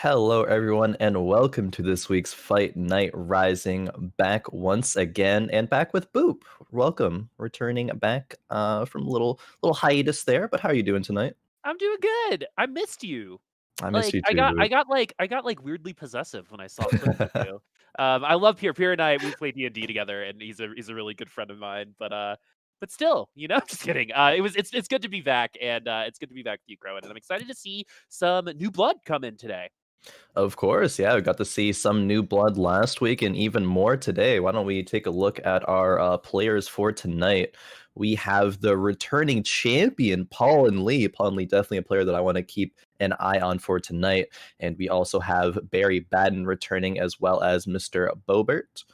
Hello, everyone, and welcome to this week's Fight Night Rising. Back once again, and back with Boop. Welcome, returning back from a little hiatus there. But how are you doing tonight? I'm doing good. I missed you. I miss Like you I too, got I Boop. got like I got like weirdly possessive when I saw clips of you. I love Pierre. Pierre and I we played D&D together, and he's a really good friend of mine. But still, just kidding. It's good to be back, and it's good to be back with you, Khroen. And I'm excited to see some new blood come in today. Of course, yeah, we got to see some new blood last week and even more today. Why don't we take a look at our players for tonight? We have the returning champion, paulhnlee. paulhnlee, definitely a player that I want to keep an eye on for tonight. And we also have Barrybadden returning as well as MrBobert.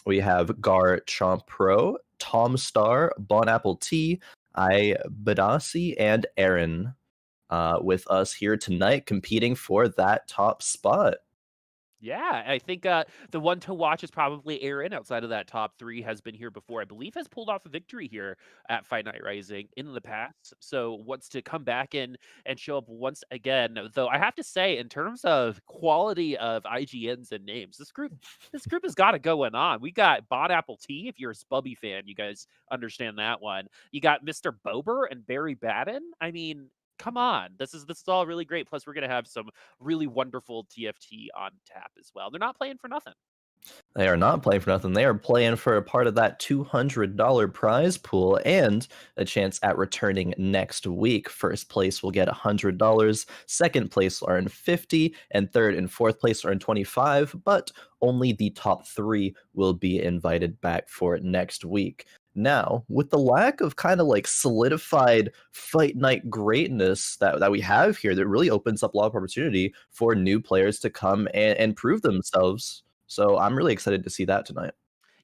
We have Garchompro, Tommstar, BonAppleT, Badasi, and Eren with us here tonight competing for that top spot. Yeah, I think the one to watch is probably Eren. Outside of that top three, has been here before. I believe has pulled off a victory here at Fight Night Rising in the past. So wants to come back in and show up once again. Though I have to say, in terms of quality of IGNs and names, this group has got it going on. We got BonAppleT. If you're a Spubby fan, you guys understand that one. You got MrBobert and Barrybadden. I mean, come on, this is all really great. Plus, we're gonna have some really wonderful TFT on tap as well. They're not playing for nothing. They are not playing for nothing. They are playing for a part of that $200 prize pool and a chance at returning next week. First place will get $100, second place will earn 50, and third and fourth place will earn 25, but only the top three will be invited back for next week. Now, with the lack of kind of like solidified fight night greatness that we have here, that really opens up a lot of opportunity for new players to come and prove themselves. So I'm really excited to see that tonight.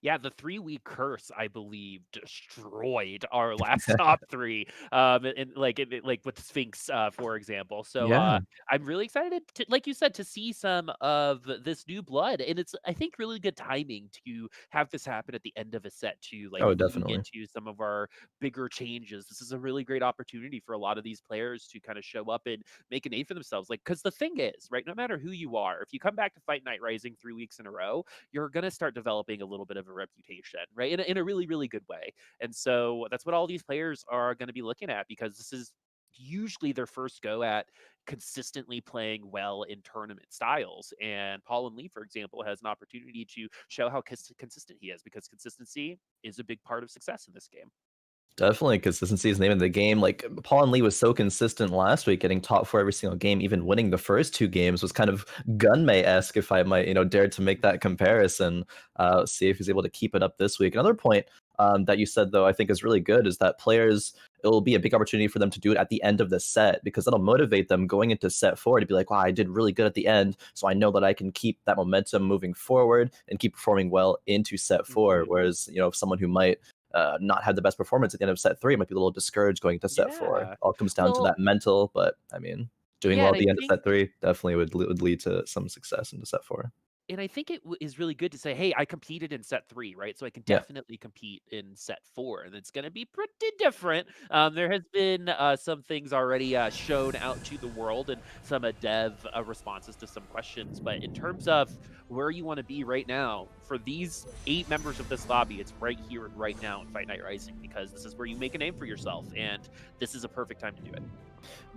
Yeah, the 3-week curse, I believe, destroyed our last top three. And like with Sphinx, for example. So Yeah. I'm really excited to, like you said, to see some of this new blood. And it's, I think, really good timing to have this happen at the end of a set too, like Oh, leading definitely. into some of our bigger changes. This is a really great opportunity for a lot of these players to kind of show up and make a name for themselves. Like, because the thing is, right, no matter who you are, if you come back to Fight Night Rising 3 weeks in a row, you're going to start developing a little bit of a reputation, right? In a really, really good way. And so that's what all these players are going to be looking at, because this is usually their first go at consistently playing well in tournament styles. And paulhnlee, for example, has an opportunity to show how consistent he is, because consistency is a big part of success in this game. Definitely, consistency is the name of the game. Like paulhnlee was so consistent last week, getting top four every single game, even winning the first two games was kind of Gunmay-esque, if I might, dare to make that comparison. See if he's able to keep it up this week. Another point that you said, though, I think is really good, is that players, it will be a big opportunity for them to do it at the end of the set, because that'll motivate them going into set four to be like, wow, I did really good at the end, so I know that I can keep that momentum moving forward and keep performing well into set four. Mhm. Whereas, someone who might not have the best performance at the end of set three might be a little discouraged going to set four. Yeah. All comes down to Well, that mental, but I mean, doing yeah, well and at the end of set three definitely would lead to some success into set four. I think is really good to say, "Hey, I competed in set 3, right? So I can Yeah. definitely compete in set 4, and it's gonna be pretty different." There has been some things already shown out to the world, and some dev responses to some questions. But in terms of where you want to be right now, for these 8 members of this lobby, it's right here and right now in Fight Night Rising, because this is where you make a name for yourself, and this is a perfect time to do it.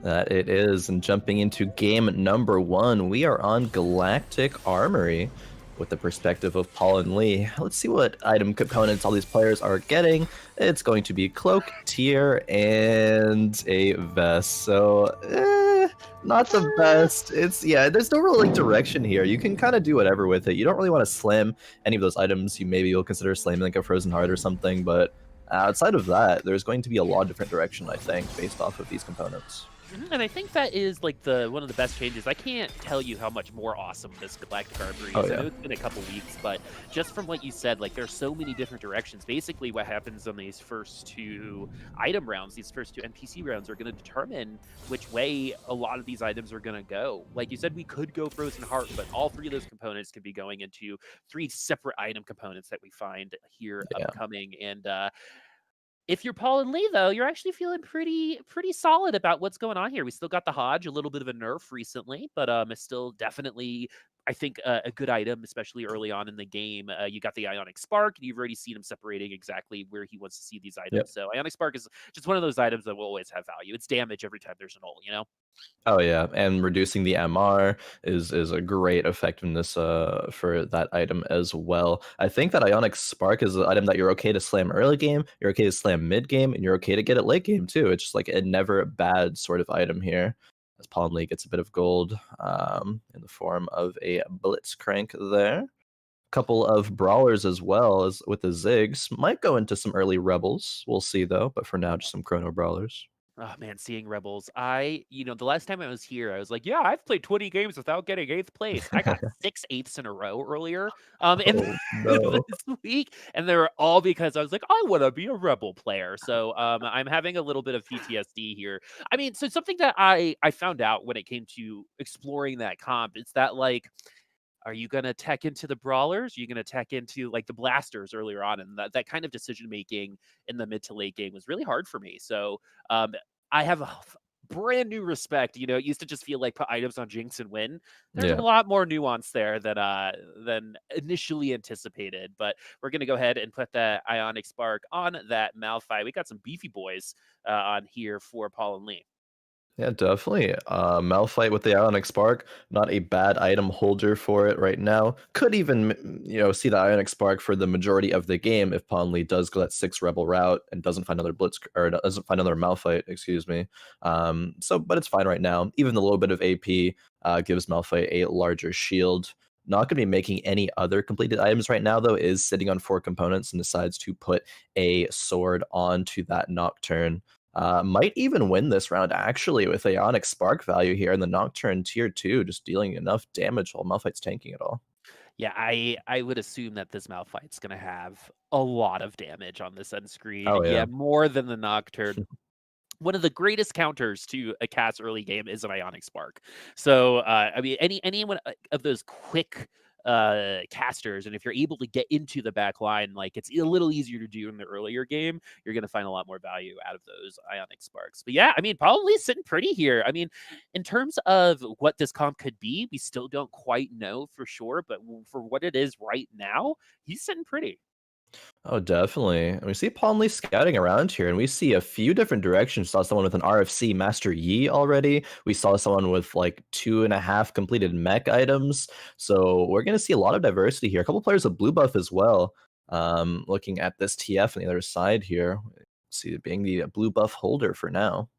That it is. And jumping into game number one, we are on Galactic Armory with the perspective of paulhnlee. Let's see what item components all these players are getting. It's going to be cloak, tier, and a vest. So, not the best. There's no real like direction here. You can kind of do whatever with it. You don't really want to slam any of those items. You'll consider slamming like a frozen heart or something, but outside of that, there's going to be a lot of different direction, I think, based off of these components. And I think that is like the one of the best changes. I can't tell you how much more awesome this Galactic Armory Oh is. I yeah. know it's been a couple weeks, but just from what you said, like there's so many different directions. Basically, what happens on these first 2 item rounds, these first 2 NPC rounds, are going to determine which way a lot of these items are going to go. Like you said, we could go Frozen Heart, but all 3 of those components could be going into 3 separate item components that we find here Yeah. upcoming. And If you're paulhnlee, though, you're actually feeling pretty solid about what's going on here. We still got the Hodge, a little bit of a nerf recently, but it's still definitely, I think, a good item, especially early on in the game. You got the Ionic Spark, and you've already seen him separating exactly where he wants to see these Yep. items. So Ionic Spark is just one of those items that will always have value. It's damage every time there's an ult, you know? Oh yeah, and reducing the MR is a great effectiveness for that item as well. I think that Ionic Spark is an item that you're okay to slam early game, you're okay to slam mid game, and you're okay to get it late game too. It's just like a never bad sort of item here. As paulhnlee gets a bit of gold in the form of a Blitzcrank there. Couple of brawlers as well as with the Ziggs. Might go into some early rebels. We'll see though, but for now just some chrono brawlers. Oh man, seeing Rebels. The last time I was here, I was like, yeah, I've played 20 games without getting eighth place. I got 6 eighths in a row earlier, in Oh no. this week, and they were all because I was like, I want to be a Rebel player. So, I'm having a little bit of PTSD here. I mean, so something that I found out when it came to exploring that comp is that like are you gonna tech into the brawlers? Are you gonna tech into like the blasters earlier on? And that kind of decision making in the mid to late game was really hard for me. So I have a brand new respect. It used to just feel like put items on Jinx and win. There's a Yeah. lot more nuance there than initially anticipated. But we're gonna go ahead and put that Ionic Spark on that Malphite. We got some beefy boys on here for paulhnlee. Yeah, definitely. Malphite with the Ionic Spark, not a bad item holder for it right now. Could even, see the Ionic Spark for the majority of the game if paulhnlee does go that 6 rebel route and doesn't find another Blitz or doesn't find another Malphite, excuse me. But it's fine right now. Even the little bit of AP gives Malphite a larger shield. Not going to be making any other completed items right now, though, is sitting on 4 components and decides to put a sword onto that Nocturne. Might even win this round actually with Ionic Spark value here in the Nocturne tier 2, just dealing enough damage while Malphite's tanking it all. Yeah, I would assume that this Malphite's gonna have a lot of damage on this end screen. Oh Yeah, yeah. more than the Nocturne. One of the greatest counters to a cat's early game is an Ionic Spark. So, I mean, anyone of those quick casters, and if you're able to get into the back line, like it's a little easier to do in the earlier game, you're going to find a lot more value out of those Ionic Sparks. But yeah, I mean, probably sitting pretty here. I mean, in terms of what this comp could be, we still don't quite know for sure, but for what it is right now, he's sitting pretty. Oh, definitely. And we see paulhnlee scouting around here, and we see a few different directions. Saw someone with an RFC Master Yi already. We saw someone with like 2.5 completed mech items. So we're going to see a lot of diversity here. A couple players with blue buff as well. Looking at this TF on the other side here, see it being the blue buff holder for now.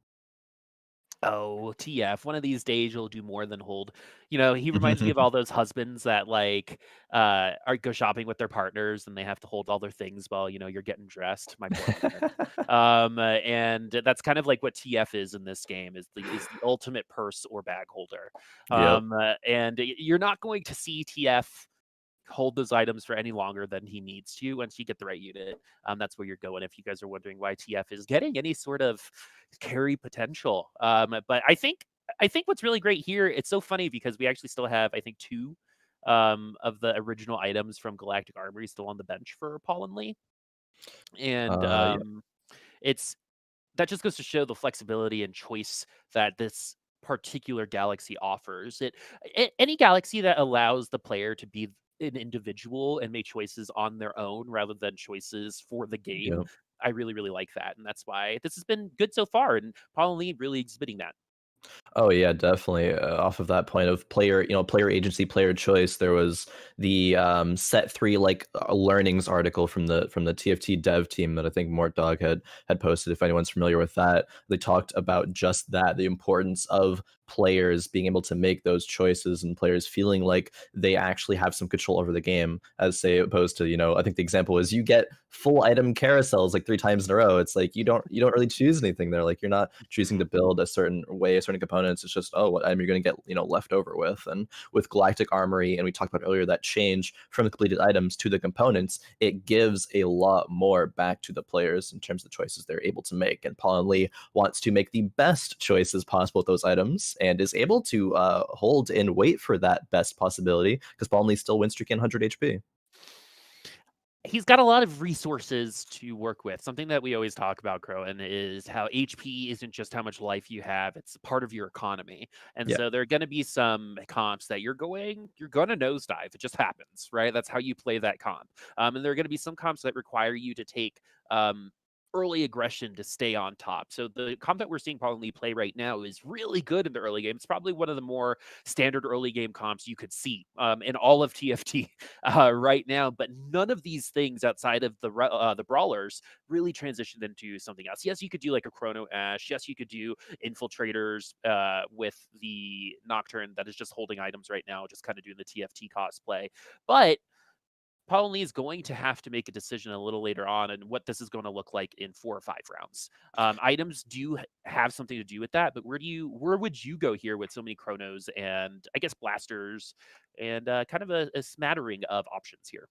Oh, TF, one of these days you'll do more than hold. He reminds me of all those husbands that like are go shopping with their partners and they have to hold all their things while, you're getting dressed. My poor husband. And that's kind of like what TF is in this game is the ultimate purse or bag holder. Yep. And you're not going to see TF hold those items for any longer than he needs to once you get the right unit. That's where you're going. If you guys are wondering why TF is getting any sort of carry potential, but I think what's really great here, it's so funny because we actually still have I think 2 of the original items from Galactic Armory still on the bench for paulhnlee, and Yeah. it's that just goes to show the flexibility and choice that this particular galaxy offers. Any galaxy that allows the player to be an individual and make choices on their own rather than choices for the game. Yep. I really, really like that. And that's why this has been good so far. And paulhnlee really exhibiting that. Oh yeah, definitely. Off of that point of player agency, player choice, there was the set 3 like learnings article from the TFT dev team that I think Mort Dog had posted. If anyone's familiar with that, they talked about just that, the importance of players being able to make those choices and players feeling like they actually have some control over the game, as say opposed to I think the example is you get full item carousels like 3 times in a row. It's like you don't really choose anything there. Like you're not choosing to build a certain way, a certain components. It's just what item you're going to get left over with. And with Galactic Armory, and we talked about earlier, that change from the completed items to the components, it gives a lot more back to the players in terms of the choices they're able to make. And paulhnlee wants to make the best choices possible with those items and is able to hold and wait for that best possibility because paulhnlee still win streaking 100 HP. He's got a lot of resources to work with. Something that we always talk about, Khroen, is how HP isn't just how much life you have, it's part of your economy. And Yeah. so there are gonna be some comps that you're gonna nosedive. It just happens, right? That's how you play that comp. And there are gonna be some comps that require you to take early aggression to stay on top. So the comp that we're seeing probably play right now is really good in the early game. It's probably one of the more standard early game comps you could see in all of TFT right now. But none of these things outside of the brawlers really transitioned into something else. Yes, you could do like a Chrono Ash. Yes, you could do infiltrators with the Nocturne that is just holding items right now, just kind of doing the TFT cosplay. But paulhnlee is going to have to make a decision a little later on and what this is going to look like in 4 or 5 rounds. Items do have something to do with that, but where would you go here with so many chronos and I guess blasters and kind of a smattering of options here?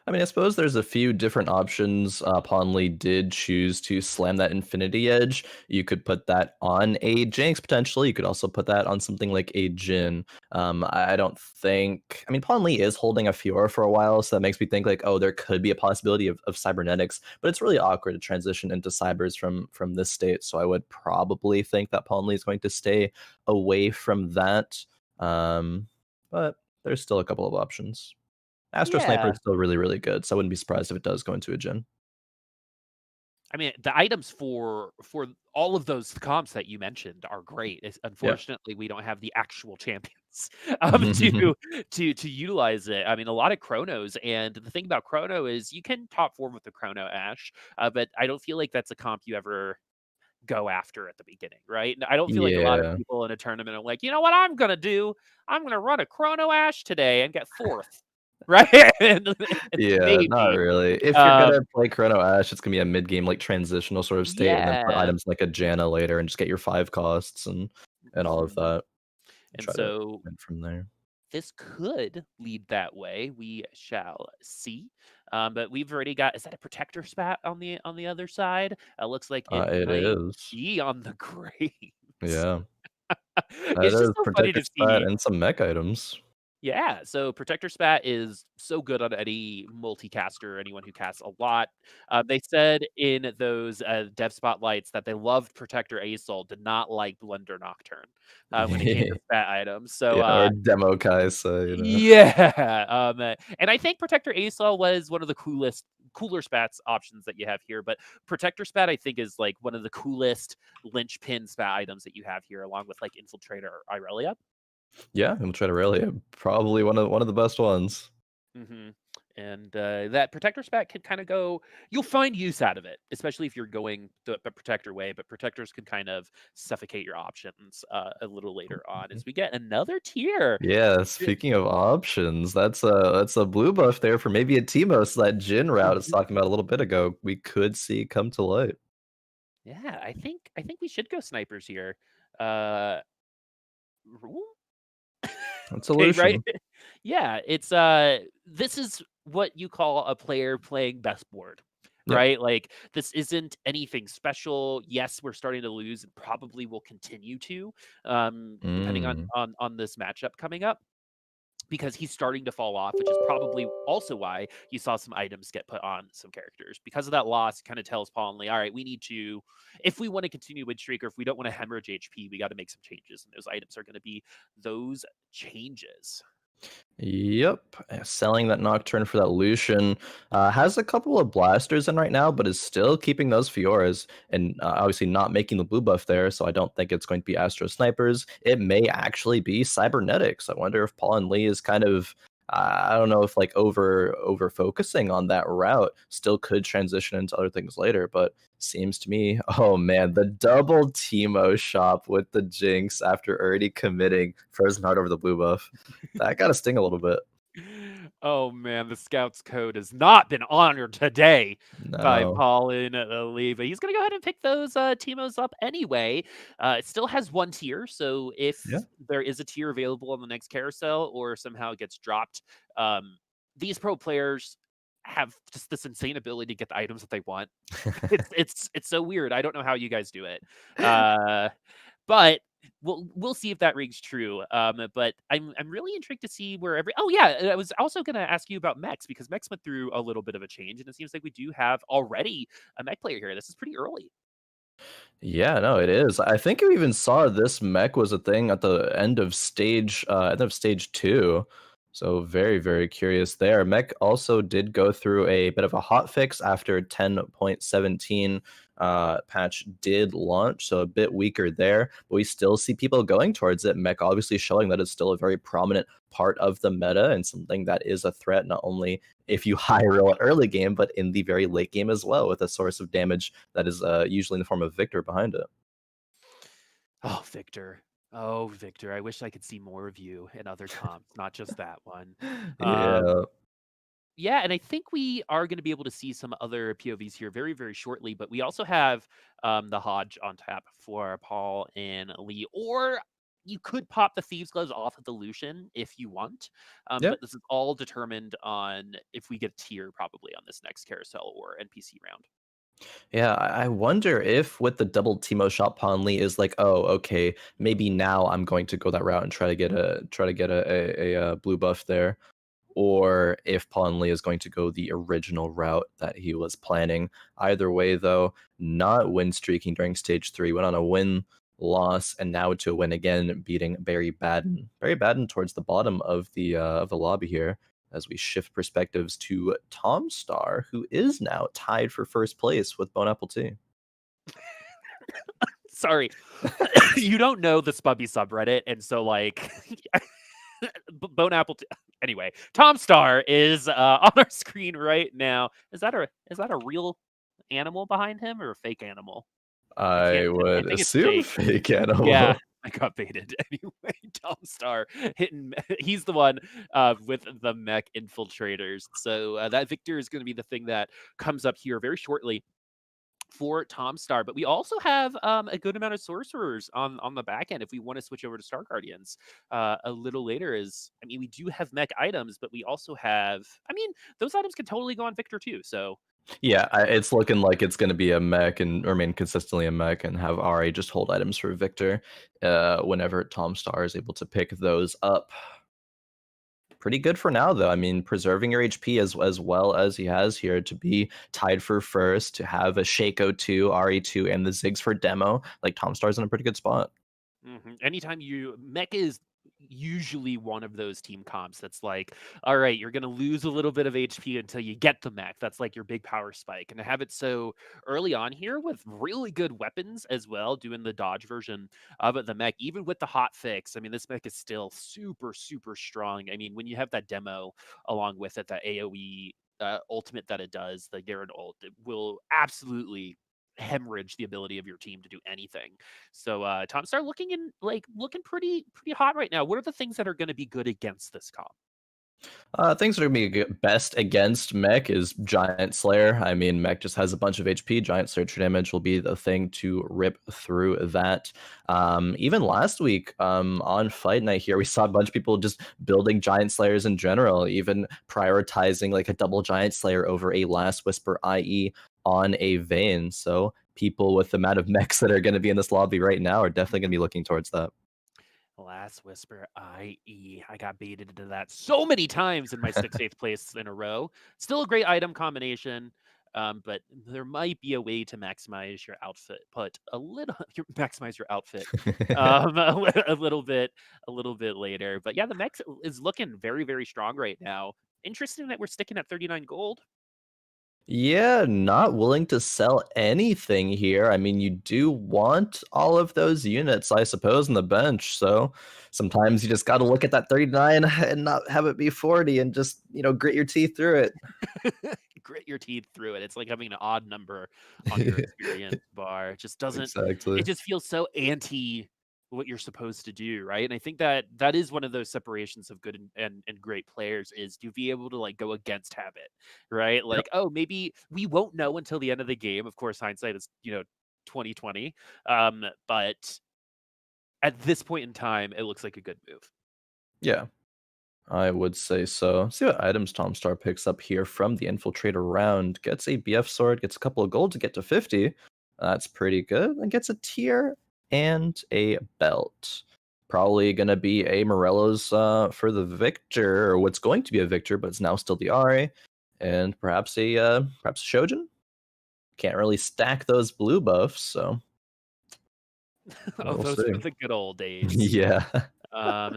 I mean, I suppose there's a few different options. paulhnlee did choose to slam that Infinity Edge. You could put that on a Jinx potentially. You could also put that on something like a Jhin. I don't think. I mean, paulhnlee is holding a Fiora for a while, so that makes me think like, oh, there could be a possibility of cybernetics, but it's really awkward to transition into cybers from this state. So I would probably think that paulhnlee is going to stay away from that. But there's still a couple of options. Astro Sniper Yeah. is still really, really good, so I wouldn't be surprised if it does go into a Jhin. I mean, the items for all of those comps that you mentioned are great. Yeah. Unfortunately, we don't have the actual champions to utilize it. I mean, a lot of chronos, and the thing about chrono is you can top form with the chrono ash, but I don't feel like that's a comp you ever go after at the beginning, right? And I don't feel like a lot of Yeah. people in a tournament are like, you know what I'm gonna do? I'm gonna run a chrono ash today and get fourth, right? And Yeah, not maybe, really. If you're gonna um, play Chrono Ash, it's gonna be a mid-game, like, transitional sort of state, and then put yeah. items like a Janna later and just get your 5 costs and all of Mhm. that, and And try to so win from there. this could lead that way. We shall see. But we've already got, is that a protector spat on the other side? It looks like it It might is. be on the great. Yeah. That It's just is so funny Protector to Spat see. and some mech items. Yeah, so Protector Spat is so good on any multicaster, anyone who casts a lot. They said in those dev spotlights that they loved Protector Asol, did not like Blender Nocturne when it came to spat items. So Yeah, or Demo Kaisa, you know? yeah, and I think Protector Asol was one of the cooler spats options that you have here. But Protector Spat, I think, is like one of the coolest linchpin spat items that you have here, along with like Infiltrator or Irelia. Yeah, Infiltrator Aurelia, probably one of the best ones. Mhm. And, that protector spat can kinda go, you'll find use out of it, especially if you're going the protector way, but protectors can kind of suffocate your options, a little later on as we get another tier. Yeah, Th speaking of options, that's a blue buff there for maybe a Teemos that Jhin route I was Mhm. talking about a little bit ago, we could see come to light. Yeah, I think we should go snipers here. Uh, Rule? That's Okay, right? solution. Yeah, it's, this is what you call a player playing best board, Yeah. right? Like, this isn't anything special. Yes, we're starting to lose and probably will continue to, depending on Mm. on this matchup coming up, because he's starting to fall off, which is probably also why you saw some items get put on some characters. Because of that loss, it kind of tells paulhnlee, all right, we need to, if we want to continue win streak or if we don't want to hemorrhage HP, we got to make some changes. And those items are going to be those changes. Yep. Selling that Nocturne for that Lucian has a couple of blasters in right now, but is still keeping those Fioras and obviously not making the blue buff there. So I don't think it's going to be Astro Snipers. It may actually be Cybernetics. I wonder if paulhnlee is kind of. I don't know if like over focusing on that route still could transition into other things later, but seems to me, oh man, the double Teemo shop with the Jinx after already committing Frozen Heart over the blue buff. That gotta sting a little bit. Oh man, the Scouts code has not been honored today by No. paulhnlee, but he's gonna go ahead and pick those Teemos up anyway. It still has one tier, so if Yeah. there is a tier available on the next carousel or somehow it gets dropped, these pro players have just this insane ability to get the items that they want. It's so weird. I don't know how you guys do it. But we'll see if that rings true. But I'm really intrigued to see where every. Oh yeah, I was also gonna ask you about mechs because mechs went through a little bit of a change, and it seems like we do have already a mech player here. This is pretty early. Yeah, no, it is. I think you even saw this mech was a thing at the end of stage two. So very, very curious there. Mech also did go through a bit of a hot fix after 10.17 patch did launch, so a bit weaker there. But we still see people going towards it. Mech obviously showing that it's still a very prominent part of the meta and something that is a threat not only if you high roll early game, but in the very late game as well, with a source of damage that is usually in the form of Victor behind it. Oh, Victor. Oh, Victor. I wish I could see more of you in other comps, not just that one. Um, Yeah. yeah, and I think we are going to be able to see some other POVs here very, very shortly. But we also have the Hodge on tap for Paul and Lee, or you could pop the Thieves' Gloves off of the Lucian if you want. Yeah. But this is all determined on if we get a tier probably on this next carousel or NPC round. Yeah, I wonder if with the double Teemo shot PonHlee is like, oh, okay, maybe now I'm going to go that route and try to get a blue buff there, or if PonHlee is going to go the original route that he was planning. Either way, though, not win streaking during stage three, went on a win loss, and now to a win again, beating Barrybadden. Barrybadden towards the bottom of the lobby here as we shift perspectives to Tommstar, who is now tied for first place with BonAppleT. Sorry, you don't know the Spubby subreddit, and so like BonAppleT. Anyway, Tommstar is on our screen right now. Is that a real animal behind him or a fake animal? I can't. I I would think it's assume fake. fake Yeah, animal. I got baited. Anyway, Tommstar hitting. He's the one with the mech infiltrators. So that Victor is going to be the thing that comes up here very shortly for Tommstar. But we also have a good amount of sorcerers on the back end if we want to switch over to Star Guardians a little later. I mean, we do have mech items, but we also have. I mean, those items can totally go on Victor too. So Yeah, it's looking like it's going to be a mech and remain consistently a mech and have Ari just hold items for Victor whenever Tommstar is able to pick those up. Pretty good for now, though. I mean, preserving your HP as well as he has here to be tied for first, to have a Shaco 2, RE2, and the Ziggs for demo. Like, Tommstar's in a pretty good spot. anytime mech is usually one of those team comps that's like, all right, you're going to lose a little bit of HP until you get the mech. That's like your big power spike. And to have it so early on here with really good weapons as well, doing the dodge version of it, the mech, even with the hot fix, I mean, this mech is still super, super strong. I mean, when you have that demo along with it, that AoE ultimate that it does, the Garen ult, it will absolutely hemorrhage the ability of your team to do anything. So Tommstar looking pretty hot right now. What are the things that are going to be good against this comp? Things that are going to be best against Mech is Giant Slayer. I mean, Mech just has a bunch of HP. Giant Slayer true damage will be the thing to rip through that. Even last week on Fight Night here, we saw a bunch of people just building Giant Slayers in general, even prioritizing like a double Giant Slayer over a Last Whisper, IE on a Vayne. So people with the amount of mechs that are going to be in this lobby right now are definitely going to be looking towards that. Last Whisper, IE. I got baited into that so many times in my 6th place in a row. Still a great item combination, but there might be a way to maximize your outfit. Put a little, maximize your outfit a little bit, later. But yeah, the mech is looking very, very strong right now. Interesting that we're sticking at 39 gold. Yeah, not willing to sell anything here. I mean, you do want all of those units, I suppose, in the bench. So sometimes you just got to look at that 39 and not have it be 40 and just, grit your teeth through it. Grit your teeth through it. It's like having an odd number on your experience bar. It just doesn't. It Exactly. just feels so anti what you're supposed to do, right? And I think that is one of those separations of good and great players is to be able to like go against habit, right? Yep. Like, oh, maybe we won't know until the end of the game. Of course, hindsight is 2020. But at this point in time, it looks like a good move. Yeah, I would say so. See what items Tommstar picks up here from the Infiltrator round. Gets a BF sword, gets a couple of gold to get to 50. That's pretty good. And gets a tier and a belt. Probably going to be a Morello's for the victor, or what's going to be a victor, but it's now still the Ari, and perhaps a Shojin. Can't really stack those blue buffs, so Oh, we'll those see. were the good old days. Yeah.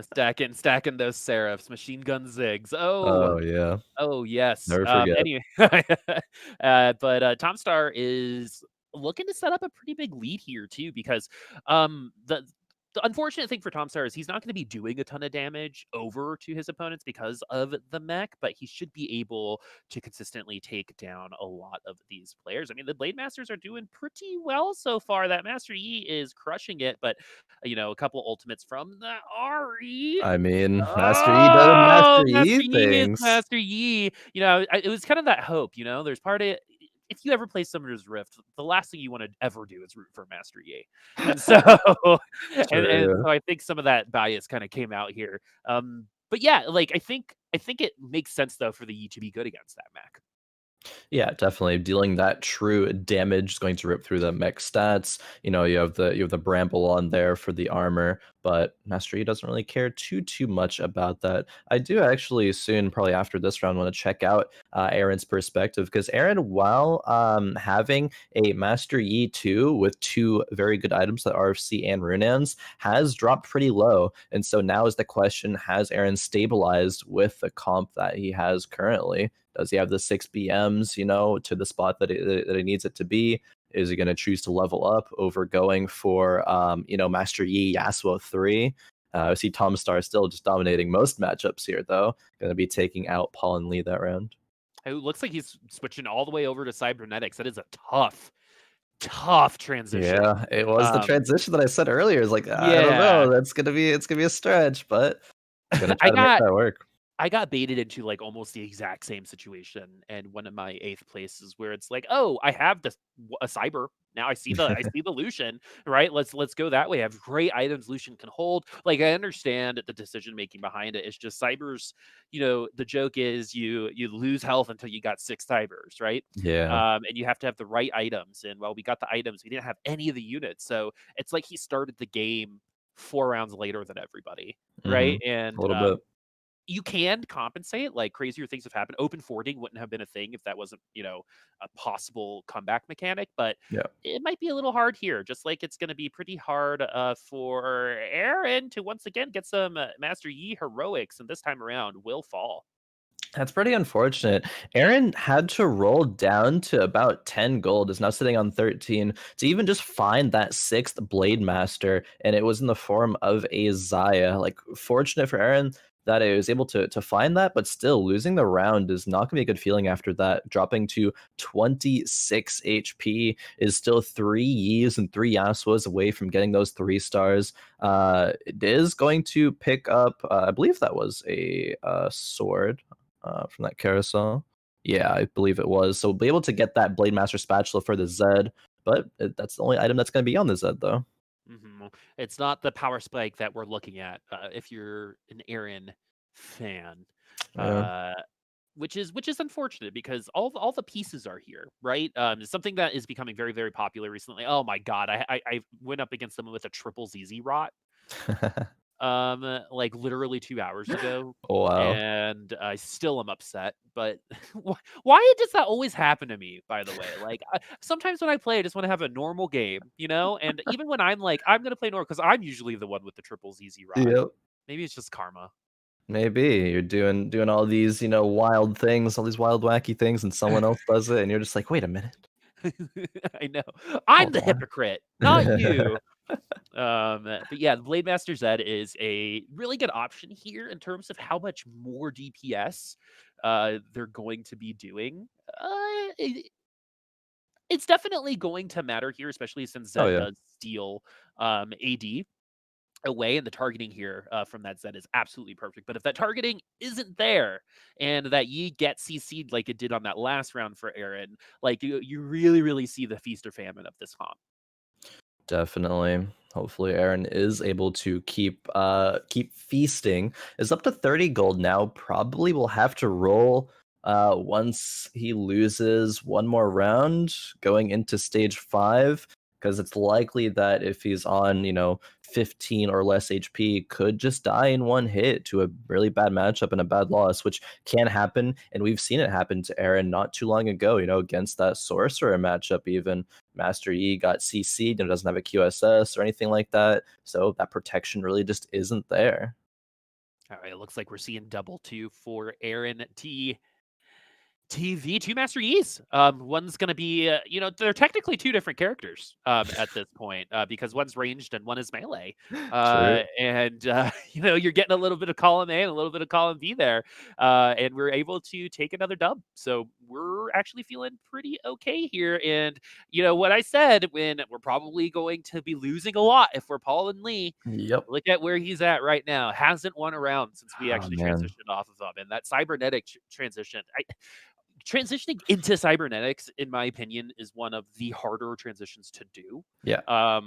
Stacking those Seraphs, machine gun zigs. Oh yeah. Oh yes. Never forget. Anyway, but Tommstar is looking to set up a pretty big lead here too, because the unfortunate thing for Tommstar is he's not going to be doing a ton of damage over to his opponents because of the mech, but he should be able to consistently take down a lot of these players. I mean, the Blade Masters are doing pretty well so far. That Master Yi is crushing it, but a couple ultimates from the Ari. I mean, Master Yi doing Master Master Yi Yi is things. Master Yi. It was kind of that hope. There's part of if you ever play Summoner's Rift, the last thing you want to ever do is root for Master Yi. And so, and so I think some of that bias kind of came out here. But yeah, like I think it makes sense though for the Yi to be good against that mech. Yeah, definitely dealing that true damage is going to rip through the mech stats. You have the bramble on there for the armor, but Master Yi doesn't really care too much about that. I do actually soon, probably after this round, want to check out Eren's perspective, because Eren, while having a Master Yi 2 with 2 very good items, that RFC and Runans, has dropped pretty low. And so now is the question, has Eren stabilized with the comp that he has currently? Does he have the 6 BMs, to the spot that he needs it to be? Is he going to choose to level up over going for, Master Yi Yasuo 3? I see Tommstar still just dominating most matchups here, though. Going to be taking out Paulhnlee that round. It looks like he's switching all the way over to cybernetics. That is a tough transition. Yeah, it was the transition that I said earlier. It's like, I don't know. It's gonna be a stretch, but I'm gonna try to make that work. I got baited into like almost the exact same situation, and one of my 8th places where it's like, oh, I have a cyber now. I see the Lucian, right? Let's go that way. I have great items Lucian can hold. Like I understand the decision making behind it. It's just cybers. The joke is you lose health until you got 6 cybers, right? Yeah. And you have to have the right items. And while we got the items, we didn't have any of the units. So it's like he started the game 4 rounds later than everybody, right? And a little bit. You can compensate, like crazier things have happened. Open fording wouldn't have been a thing if that wasn't, a possible comeback mechanic, but it might be a little hard here, just like it's going to be pretty hard for Eren to once again get some Master Yi heroics, and this time around will fall. That's pretty unfortunate. Eren had to roll down to about 10 gold, is now sitting on 13, to even just find that 6th Blade Master, and it was in the form of a Xayah. Like, fortunate for Eren that it was able to find that, but still, losing the round is not going to be a good feeling after that. Dropping to 26 HP is still 3 Yis and 3 Yasuos away from getting those 3 stars. It is going to pick up, I believe that was a sword. From that carousel. Yeah, I believe it was. So we'll be able to get that Blade Master Spatula for the Zed, but that's the only item that's going to be on the Zed, though. It's not the power spike that we're looking at if you're an Eren fan. Which is unfortunate because all the pieces are here, right? Something that is becoming very, very popular recently. Oh my god, I went up against someone with a triple ZZ rot. Like literally 2 hours ago. Oh, wow. And I still am upset, but why does that always happen to me, by the way? Like sometimes when I play, I just want to have a normal game, and even when I'm like, I'm going to play normal, because I'm usually the one with the triple ZZ rod. Yep. Maybe it's just karma. Maybe you're doing all these, wild things, all these wild, wacky things, and someone else does it, and you're just like, wait a minute. I know. I'm the hypocrite, not you. But yeah, the Blade Master Zed is a really good option here in terms of how much more DPS they're going to be doing. It's definitely going to matter here, especially since Zed does steal AD away, and the targeting here from that Zed is absolutely perfect. But if that targeting isn't there and that Yi gets CC'd like it did on that last round for Eren, like you really, really see the feast or famine of this comp. Definitely. Hopefully Eren is able to keep feasting. Is up to 30 gold now. Probably will have to roll once he loses one more round going into stage 5. because it's likely that if he's on, 15 or less HP, could just die in one hit to a really bad matchup and a bad loss, which can happen. And we've seen it happen to Eren not too long ago, against that Sorcerer matchup, even. Master Yi got CC'd and doesn't have a QSS or anything like that. So that protection really just isn't there. All right, it looks like we're seeing double two for Eren TV, two Master Yis. One's going to be, they're technically two different characters at this point because one's ranged and one is melee. True. And, you're getting a little bit of column A and a little bit of column B there. And we're able to take another dub. So we're actually feeling pretty okay here. And, what I said, when we're probably going to be losing a lot if we're Paulhnlee. Yep. Look at where he's at right now. Hasn't won a round since we Oh, actually man. transitioned off of him. And that cybernetic transition, transitioning into cybernetics, in my opinion, is one of the harder transitions to do. Yeah.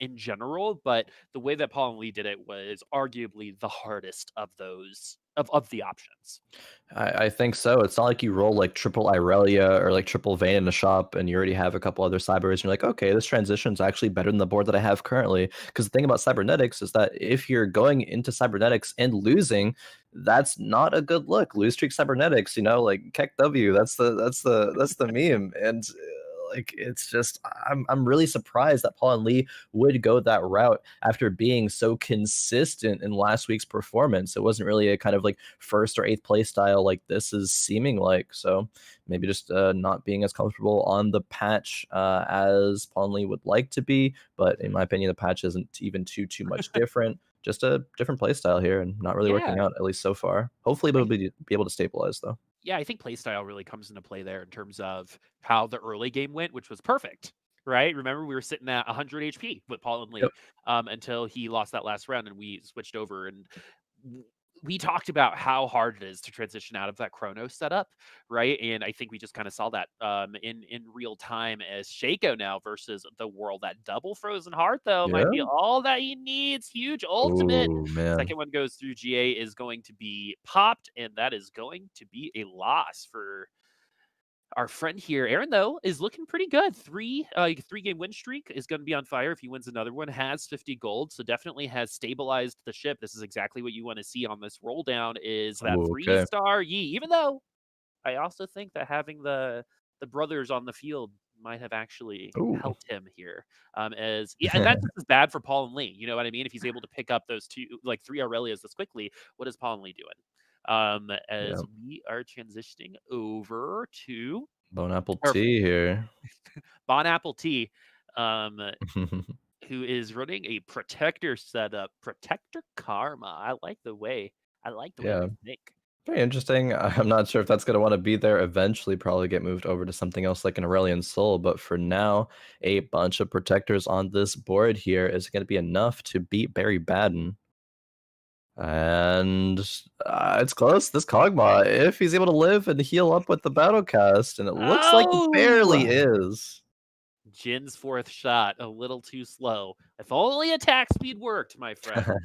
In general, but the way that Paulhnlee did it was arguably the hardest of those of the options. I think so. It's not like you roll like triple Irelia or like triple Vayne in a shop and you already have a couple other cybers and you're like, okay, this transition is actually better than the board that I have currently. Because the thing about cybernetics is that if you're going into cybernetics and losing, that's not a good look. Lose streak cybernetics, like Keck W. That's the meme. And like it's just I'm really surprised that Paulhnlee would go that route after being so consistent in last week's performance. It wasn't really a kind of like first or eighth play style like this is seeming like. So maybe just not being as comfortable on the patch as Paulhnlee would like to be. But in my opinion, the patch isn't even too much different. Just a different play style here and not really Yeah. working out, at least so far. Hopefully we'll be able to stabilize though. Yeah, I think playstyle really comes into play there in terms of how the early game went, which was perfect, right? Remember, we were sitting at 100 HP with Paulhnlee Yep. until he lost that last round and we switched over. And we talked about how hard it is to transition out of that chrono setup, right? And I think we just kind of saw that in real time as Shaco now versus the world. That double frozen heart though might Yeah. be all that he needs. Huge ultimate. Oh man. Second one goes through GA is going to be popped, and that is going to be a loss for our friend here. Eren, though, is looking pretty good. Three-game win streak is going to be on fire if he wins another one. Has 50 gold, so definitely has stabilized the ship. This is exactly what you want to see on this roll down is that Okay. 3-star Yi. Even though I also think that having the brothers on the field might have actually Ooh. helped him here. And that's just as bad for Paulhnlee. You know what I mean? If he's able to pick up those three Aurelias this quickly, what is Paulhnlee doing? As Yeah. we are transitioning over to BonAppleT our here. BonAppleT, um, who is running a protector setup, protector karma. I like the way Yeah. they think. Very interesting. I'm not sure if that's going to want to be there eventually, probably get moved over to something else like an Aurelian Soul. But for now, a bunch of protectors on this board here is going to be enough to beat Barrybadden. And it's close. This Kog'Maw, if he's able to live and heal up with the battle cast, and it looks like he barely Oh! is. Jin's fourth shot, a little too slow. If only attack speed worked, my friend.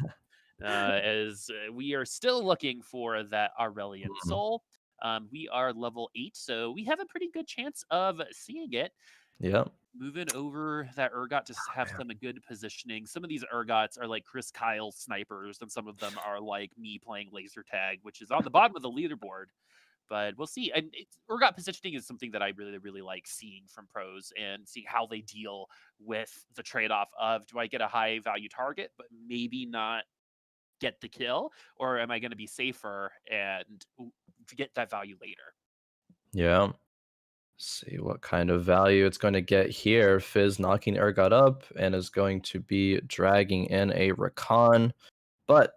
As we are still looking for that Aurelian Mhm. Soul. We are level 8, so we have a pretty good chance of seeing it. Yep. Moving over that Urgot to have Man. some good positioning. Some of these Urgots are like Chris Kyle snipers, and some of them are like me playing laser tag, which is on the bottom of the leaderboard. But we'll see. And Urgot positioning is something that I really, really like seeing from pros and seeing how they deal with the trade-off of, do I get a high value target, but maybe not get the kill, or am I going to be safer and get that value later? Yeah. See what kind of value it's going to get here. Fizz knocking Urgot up and is going to be dragging in a Rakan. But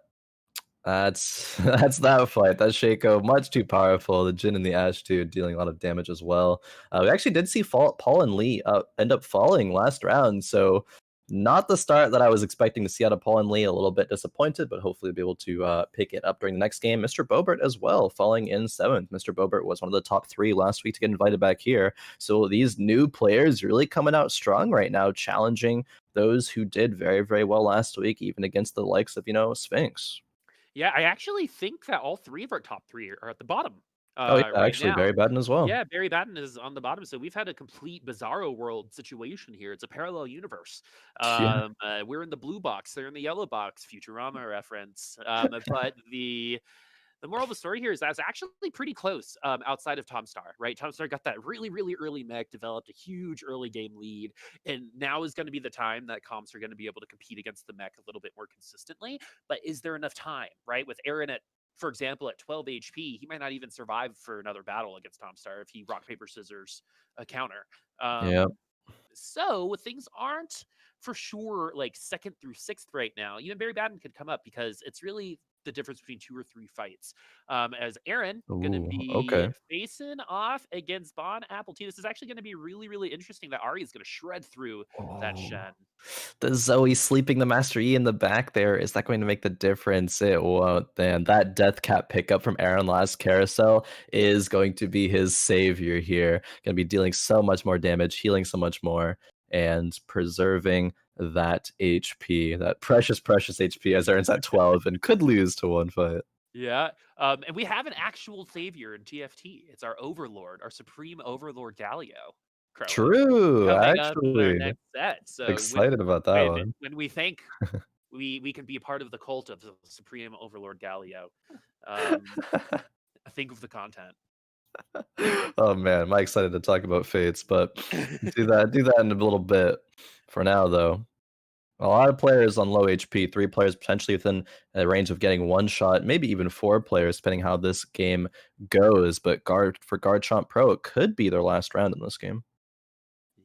that's that fight. That's Shaco, much too powerful. The Jhin and the Ashe too, dealing a lot of damage as well. We actually did see Paulhnlee end up falling last round, so not the start that I was expecting to see out of Paulhnlee. A little bit disappointed, but hopefully be able to pick it up during the next game. MrBobert as well, falling in 7th. MrBobert was one of the top 3 last week to get invited back here. So these new players really coming out strong right now, challenging those who did very, very well last week, even against the likes of, Sphinx. Yeah, I actually think that all three of our top 3 are at the bottom Oh yeah, right actually, now. Barrybadden as well. Yeah, Barrybadden is on the bottom, so we've had a complete Bizarro world situation here. It's a parallel universe. Yeah. We're in the blue box, they're in the yellow box, Futurama reference. But the moral of the story here is that's actually pretty close outside of Tommstar, right? Tommstar got that really, really early mech, developed a huge early game lead, and now is going to be the time that comps are going to be able to compete against the mech a little bit more consistently. But is there enough time, right? With Eren at, for example, at 12 HP, he might not even survive for another battle against Tommstar if he rock, paper, scissors a counter. Yeah. So things aren't for sure like second through sixth right now. Even Barry Badden could come up because it's really the difference between 2 or 3 fights. As Eren gonna Ooh, be okay. facing off against BonAppleT. This is actually gonna be really, really interesting that Ari is gonna shred through that Oh. Shen. The Zoe sleeping the Master E in the back there, is that going to make the difference? It won't. Then that death cap pickup from Eren last carousel is going to be his savior here. Going to be dealing so much more damage, healing so much more, and preserving that HP, that precious, precious HP as Eren's at 12 and could lose to one fight. Yeah. And we have an actual savior in TFT. It's our overlord, our supreme overlord Galio, Khroen, True, coming up in our actually. next set. So Excited about that one. when we think we can be a part of the cult of the supreme overlord Galio, um, think of the content. Oh man, am I excited to talk about fates, but do that in a little bit. For now though, a lot of players on low HP, 3 players potentially within a range of getting one shot, maybe even 4 players, depending how this game goes. But for Garchompro, it could be their last round in this game.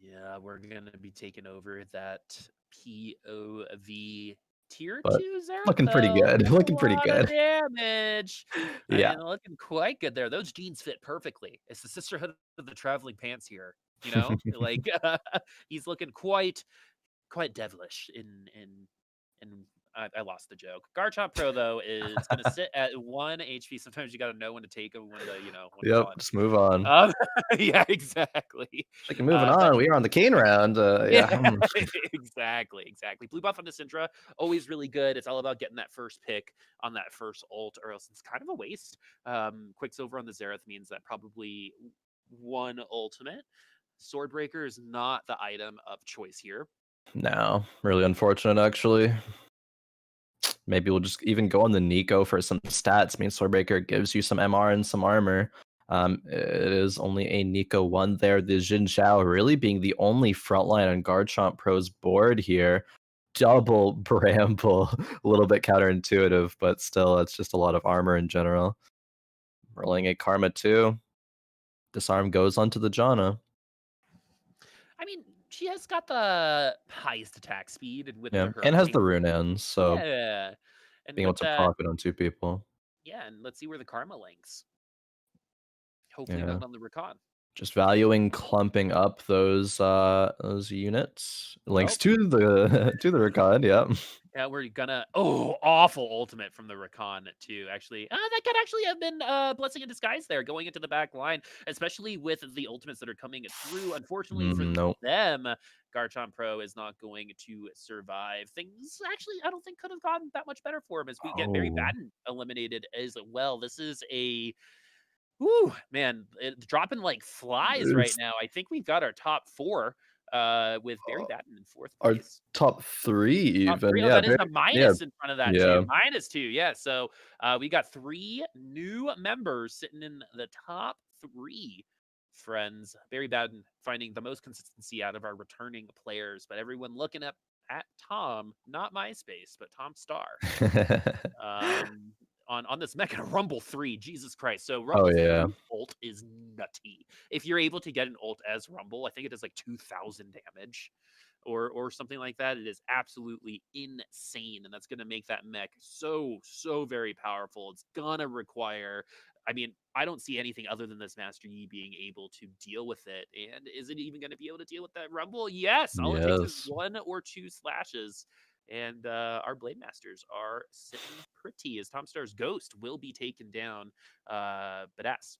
Yeah, we're gonna be taking over that POV tier But 2 looking pretty Zertho. good. Doing a Looking pretty lot of good. damage. I Yeah. mean, looking quite good there. Those jeans fit perfectly. It's the sisterhood of the traveling pants here. You know, like he's looking quite devilish in I lost the joke. Garchompro though is gonna sit at 1 HP. Sometimes you gotta know when to take him, when to when to Yep. run. Just move on. Um, yeah, exactly. Like moving But on. We are on the cane round. yeah, Yeah. exactly. Blue buff on the Syndra, always really good. It's all about getting that first pick on that first ult, or else it's kind of a waste. Quicks over on the Xerath means that probably one ultimate. Swordbreaker is not the item of choice here. No, really unfortunate actually. Maybe we'll just even go on the Nico for some stats. I mean, Swordbreaker gives you some MR and some armor. It is only a Nico 1 there. The Jin Zhao really being the only frontline on Garchomppro's board here. Double Bramble. A little bit counterintuitive, but still, it's just a lot of armor in general. Rolling a Karma 2. Disarm goes onto the Janna. I mean, she has got the highest attack speed, and with Yeah, her and has the uptake, rune ends, so yeah, and being able with to that, proc it on 2 people. yeah, and let's see where the karma links. Hopefully Yeah. not on the recon. Just valuing clumping up those units. Links Oh, to the to the recon, yeah. yeah, we're gonna awful ultimate from the Rakan too. Actually, that could actually have been blessing in disguise there, going into the back line, especially with the ultimates that are coming through. Unfortunately for Nope. them, Garchompro is not going to survive. Things actually, I don't think could have gotten that much better for him as we get Oh. Barrybadden eliminated as well. This is a whoo man, dropping like flies right It's now. I think we've got our top four with uh, Barrybadden in fourth our place. top 3 Top even, 3. Oh, yeah, that is very a yeah, minus in front of that too. yeah. -2, yeah. So, we got 3 new members sitting in the top 3, friends. Very bad in finding the most consistency out of our returning players, but everyone looking up at Tom, not MySpace, but Tommstar. Um, on this Mecha Rumble 3, Jesus Christ. So Oh, Rumble yeah. 3 ult is nutty. If you're able to get an ult as Rumble, I think it does like 2,000 damage or something like that. It is absolutely insane, and that's going to make that mech so very powerful. It's gonna require. I mean, I don't see anything other than this Master Yi being able to deal with it. And is it even going to be able to deal with that Rumble? Yes. All it takes is Yes. 1 or 2 slashes. And our Blade Masters are sitting pretty as Tommstar's Ghost will be taken down. Badass.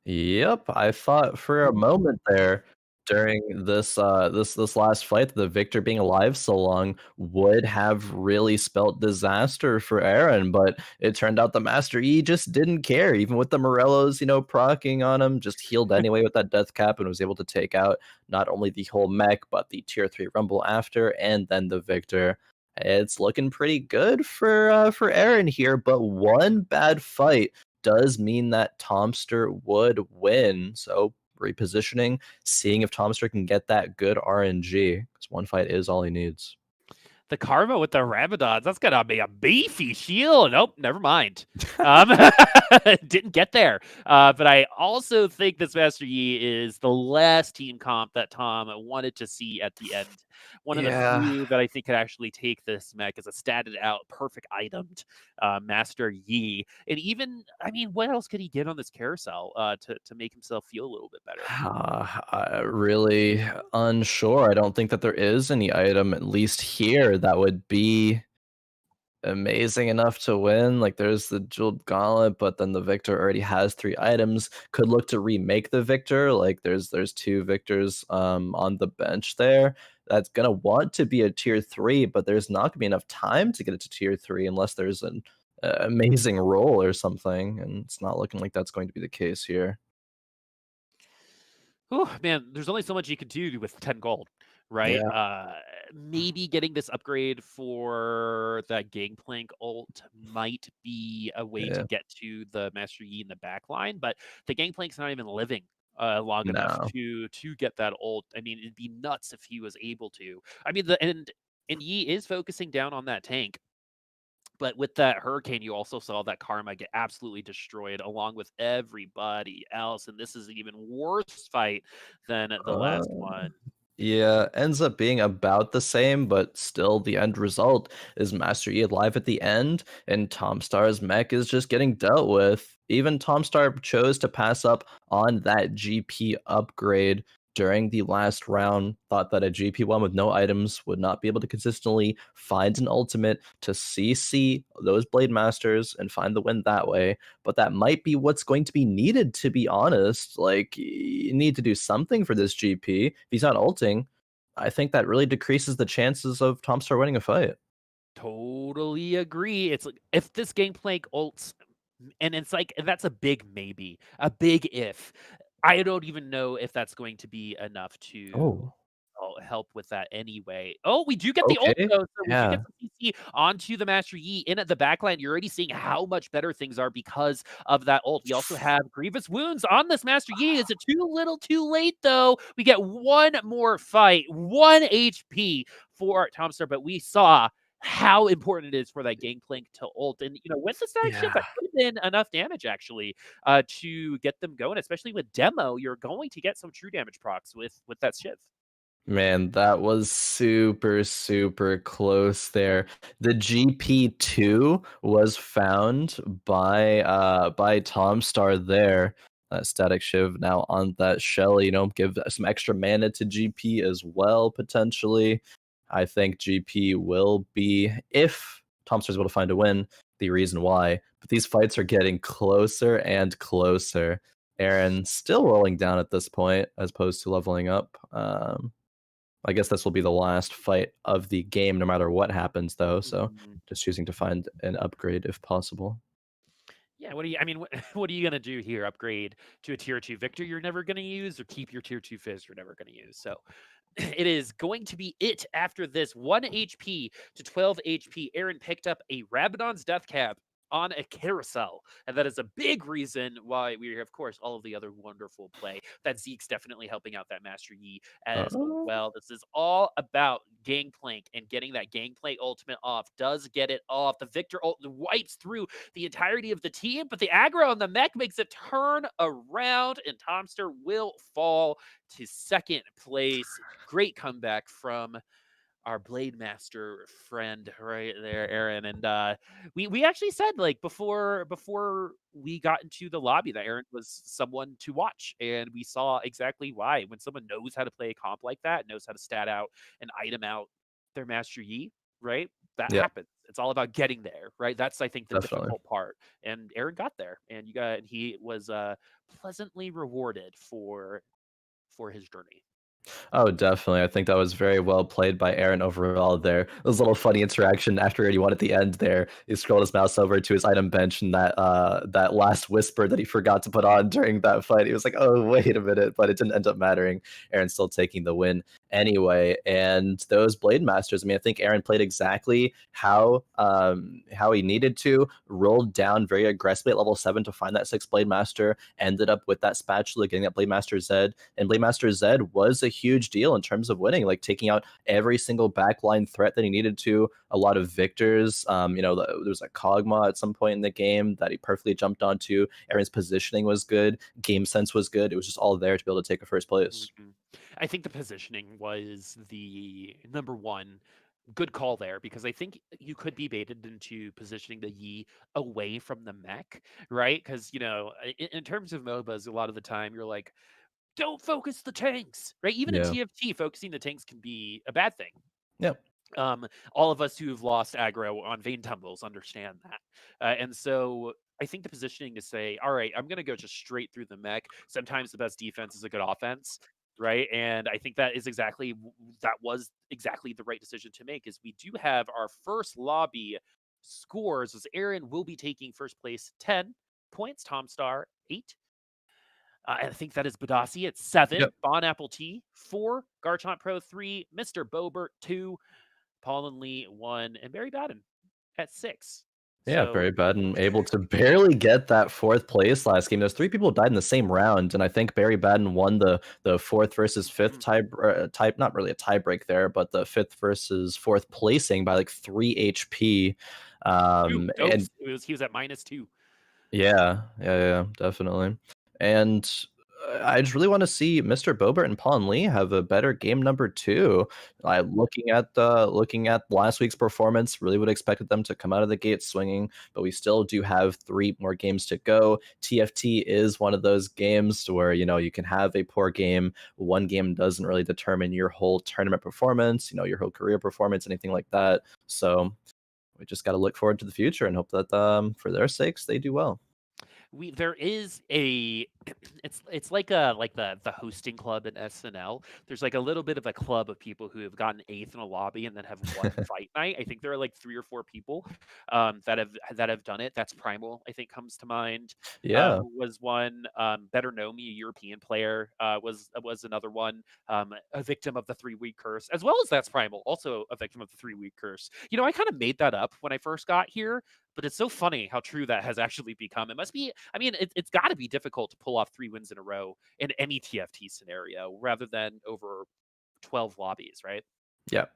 Yep, I thought for a moment there during this last fight, the victor being alive so long would have really spelt disaster for Eren, but it turned out the Master Yi just didn't care, even with the Morellos, proccing on him, just healed anyway with that death cap and was able to take out not only the whole mech, but the tier 3 rumble after, and then the victor. It's looking pretty good for Eren here, but one bad fight does mean that Tommstar would win. So repositioning, seeing if Tommstar can get that good RNG, because one fight is all he needs. The Karma with the Rabadons, that's gonna be a beefy shield. Nope, never mind. Didn't get there. But I also think this Master Yi is the last team comp that Tom wanted to see at the end. One of the few that I think could actually take this mech as a statted out, perfect itemed Master Yi. And even, I mean, what else could he get on this carousel to make himself feel a little bit better? Really unsure. I don't think that there is any item, at least here, that would be amazing enough to win. Like, there's the jeweled gauntlet, but then the victor already has 3 items. Could look to remake the victor. Like, there's 2 victors on the bench there. That's gonna want to be a tier 3, but there's not gonna be enough time to get it to tier 3 unless there's an amazing roll or something, and it's not looking like that's going to be the case here. Oh man, there's only so much you can do with 10 gold, right? Yeah. Maybe getting this upgrade for that Gangplank ult might be a way to Yeah. get to the Master Yi in the back line, but the Gangplank's not even living long enough No. to get that ult. I mean, it'd be nuts if he was able to. I mean, and Yi is focusing down on that tank. But with that hurricane, you also saw that Karma get absolutely destroyed along with everybody else. And this is an even worse fight than the last one. Yeah, ends up being about the same, but still the end result is Master Yi alive at the end, and Tommstar's mech is just getting dealt with. Even Tommstar chose to pass up on that GP upgrade during the last round, thought that a GP1 with no items would not be able to consistently find an ultimate to CC those Blade Masters and find the win that way. But that might be what's going to be needed, to be honest. Like, you need to do something for this GP. If he's not ulting, I think that really decreases the chances of Tommstar winning a fight. Totally agree. It's like if this Gangplank ults, and it's like that's a big maybe, a big if. I don't even know if that's going to be enough to Oh, help with that anyway. Oh, we do get the ult okay. though, so we do get Yeah. some CC onto the Master Yi in at the backline. You're already seeing how much better things are because of that ult. We also have grievous wounds on this Master Yi. Is it too little, too late though? We get one more fight, 1 HP for Tommstar, but we saw how important it is for that Gangplank to ult. And with the static shift, Yeah. that could have been enough damage actually to get them going, especially with demo. You're going to get some true damage procs with that shift. Man, that was super, super close there. The GP2 was found by Tommstar there. Static Shiv now on that shell, give some extra mana to GP as well, potentially. I think GP will be, if Tommstar's able to find a win, the reason why. But these fights are getting closer and closer. Eren still rolling down at this point, as opposed to leveling up. I guess this will be the last fight of the game, no matter what happens, though. So Mhm. just choosing to find an upgrade if possible. Yeah, I mean, what are you gonna do here? Upgrade to a tier 2 Victor you're never gonna use, or keep your tier 2 Fizz you're never gonna use? So it is going to be it after this. 1 HP to 12 HP. Eren picked up a Rabadon's Death Cap on a carousel. And that is a big reason why we of course, all of the other wonderful play. That Zeke's definitely helping out that Master Yi as Uh, well. This is all about Gangplank and getting that Gangplank ultimate off. Does get it off. The Victor ult wipes through the entirety of the team, but the aggro on the mech makes it turn around, and Tommstar will fall to second place. Great comeback from our Blade Master friend right there, Eren. And we actually said like before we got into the lobby that Eren was someone to watch, and we saw exactly why. When someone knows how to play a comp like that, knows how to stat out and item out their Master Yi, right? That yeah, happens. It's all about getting there, right? That's I think the definitely. difficult part. And Eren got there, and he was pleasantly rewarded for his journey. Oh, definitely. I think that was very well played by Eren overall there. It was a little funny interaction after he won at the end there. He scrolled his mouse over to his item bench and that last whisper that he forgot to put on during that fight. He was like, oh, wait a minute, but it didn't end up mattering. Eren still taking the win anyway. And those Blade Masters, I mean, I think Eren played exactly how he needed to, rolled down very aggressively at level 7 to find that 6th Blade Master, ended up with that spatula, getting that Blade Master Zed. And Blade Master Zed was a huge deal in terms of winning, like taking out every single backline threat that he needed to. A lot of victors. There was a Kog'Maw at some point in the game that he perfectly jumped onto. Eren's positioning was good. Game sense was good. It was just all there to be able to take a first place. Mhm. I think the positioning was the number one good call there, because I think you could be baited into positioning the Yi away from the mech, right? Because, in terms of MOBAs, a lot of the time you're like, don't focus the tanks, right? Even in Yeah. TFT, focusing the tanks can be a bad thing. Yeah. All of us who've lost aggro on vein tumbles understand that. And so I think the positioning to say, all right, I'm going to go just straight through the mech. Sometimes the best defense is a good offense, right? And I think that was exactly the right decision to make. Is we do have our first lobby scores, as Eren will be taking first place 10 points, Tommstar 8. I think that is Badasi at 7, Yep. BonAppleT 4, Garchompro 3, MrBobert 2, Paulhnlee 1, and Barrybadden at 6. Yeah, So Barrybadden able to barely get that 4th place last game. There's 3 people who died in the same round, and I think Barrybadden won the 4th versus 5th type, not really a tiebreak there, but the 5th versus 4th placing by like 3 HP. two. And He was at -2. yeah, definitely. And I just really want to see MrBobert and Paulhnlee have a better game number 2. Looking at last week's performance, really would have expected them to come out of the gate swinging, but we still do have 3 more games to go. TFT is one of those games where you can have a poor game. One game doesn't really determine your whole tournament performance, your whole career performance, anything like that. So we just got to look forward to the future and hope that for their sakes they do well. There is a it's like the hosting club in SNL. There's like a little bit of a club of people who have gotten 8th in a lobby and then have won fight night. I think there are like 3 or 4 people that have done it. That's Primal, I think, comes to mind. Yeah. Who was one. Better Know Me, a European player, was another one. A victim of the 3-week curse, as well as That's Primal, also a victim of the 3-week curse. I kind of made that up when I first got here, but it's so funny how true that has actually become. It must be, I mean, it's got to be difficult to pull off 3 wins in a row in any TFT scenario rather than over 12 lobbies, right? Yeah.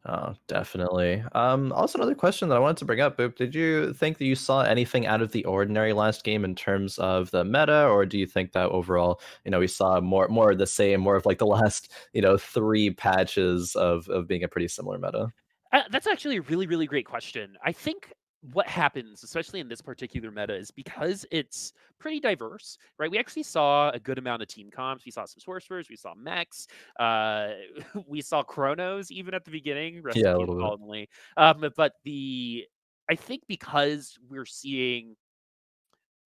Oh, definitely. Also another question that I wanted to bring up, Boop, did you think that you saw anything out of the ordinary last game in terms of the meta, or do you think that overall, we saw more of the same, more of like the last, 3 patches of being a pretty similar meta? That's actually a really, really great question. I think what happens, especially in this particular meta, is because it's pretty diverse, right? We actually saw a good amount of team comps. We saw some sorcerers, we saw mechs, uh, we saw Chronos even at the beginning. Rest in Yeah, a peace, little bit. Paul. But I think because we're seeing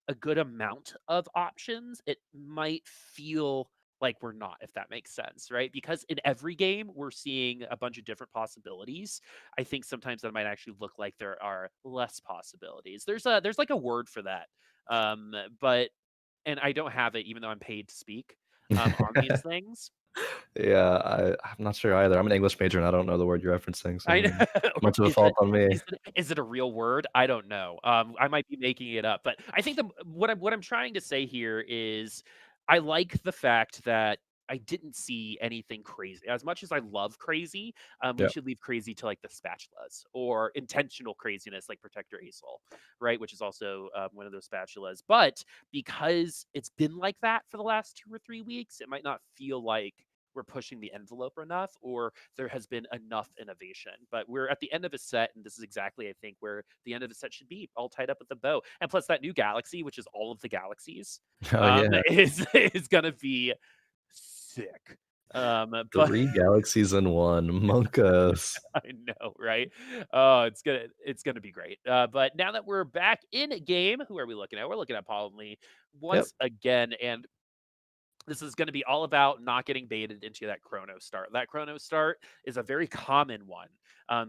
a good amount of options, it might feel like we're not, if that makes sense, right? Because in every game, we're seeing a bunch of different possibilities. I think sometimes that might actually look like there are less possibilities. There's like a word for that. But and I don't have it, even though I'm paid to speak on these things. Yeah, I'm not sure either. I'm an English major and I don't know the word you're referencing, I so know. much of a fault on me. Is it a real word? I don't know. I might be making it up, but I think what I'm trying to say here is I like the fact that I didn't see anything crazy. As much as I love crazy, we Yeah. should leave crazy to like the spatulas or intentional craziness like Protector Asol, right? Which is also one of those spatulas. But because it's been like that for the last 2 or 3 weeks, it might not feel like we're pushing the envelope enough, or there has been enough innovation. But we're at the end of a set, and this is exactly, I think, where the end of a set should be, all tied up with the bow. And plus, that new galaxy, which is all of the galaxies, Oh yeah. is gonna be sick. But 3 galaxies in one. Monkas. I know, right? Oh, it's gonna be great. But now that we're back in game, who are we looking at? We're looking at Paul and Lee Yep. once again, and This is going to be all about not getting baited into that chrono start. That chrono start is a very common one,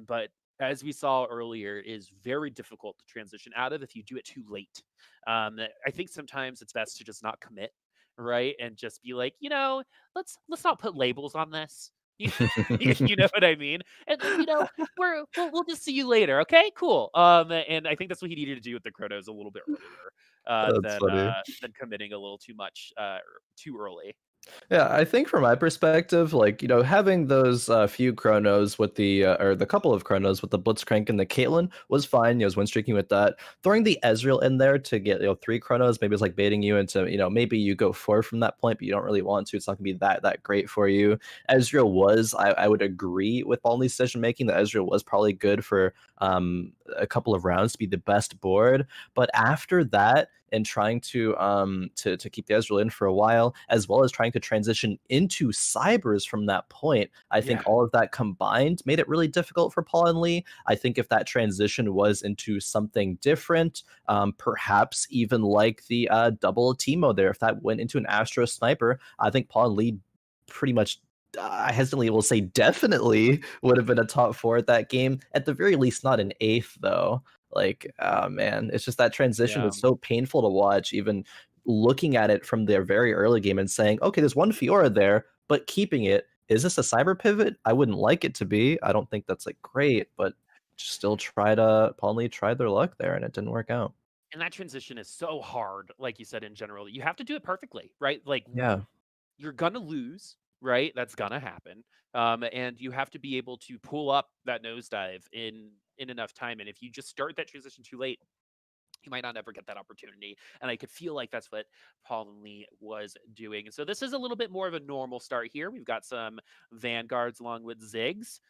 but as we saw earlier, it is very difficult to transition out of if you do it too late. I think sometimes it's best to just not commit, right, and just be like, let's not put labels on this. You, you know what I mean? And then, we'll just see you later. Okay, cool. And I think that's what he needed to do with the chronos a little bit earlier, That's funny. than committing a little too much too early. Yeah, I think from my perspective, like, having those few chronos with or the couple of chronos with the Blitzcrank and the Caitlyn was fine. I was win streaking with that. Throwing the Ezreal in there to get, 3 chronos, maybe it's like baiting you into, maybe you go 4 from that point, but you don't really want to. It's not going to be that great for you. Ezreal was, I would agree with paulhnlee's decision making that Ezreal was probably good for a couple of rounds to be the best board. But after that, and trying to keep the Ezreal in for a while, as well as trying to transition into Cybers from that point. I think Yeah. all of that combined made it really difficult for paulhnlee. I think if that transition was into something different, perhaps even like the double Teemo there, if that went into an Astro Sniper, I think paulhnlee pretty much I hesitantly will say definitely would have been a top 4 at that game. At the very least, not an 8th though. Like, oh man, it's just that transition Yeah. was so painful to watch, even looking at it from their very early game and saying, okay, there's one Fiora there, but keeping it. Is this a cyber pivot? I wouldn't like it to be. I don't think that's like great, but still paulhnlee tried their luck there and it didn't work out. And that transition is so hard, like you said, in general. You have to do it perfectly, right? Like Yeah. you're gonna lose, right? That's gonna happen. And you have to be able to pull up that nosedive in enough time. And if you just start that transition too late, you might not ever get that opportunity. And I could feel like that's what paulhnlee was doing. So this is a little bit more of a normal start here. We've got some Vanguards along with Ziggs.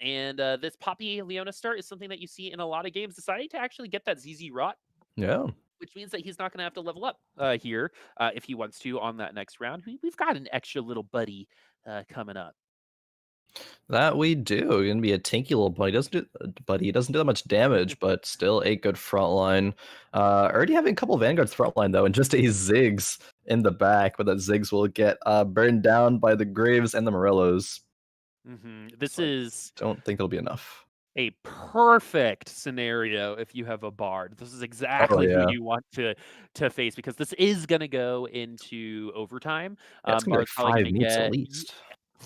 And this Poppy Leona start is something that you see in a lot of games, deciding to actually get that ZZ Rot, Yeah. which means that he's not going to have to level up here if he wants to on that next round. We've got an extra little buddy coming up. That we do. He's gonna be a tanky little buddy. He doesn't do that much damage, but still a good front line. Already having a couple Vanguards front line though, and just a Ziggs in the back, but that Ziggs will get burned down by the Graves and the Morellos. This Like, is don't think it'll be enough. a perfect scenario if you have a bard. This is Oh exactly who yeah, you want to face, because this is going to go into overtime. yeah. It's gonna be like Bard's probably going 5 to meets at get least.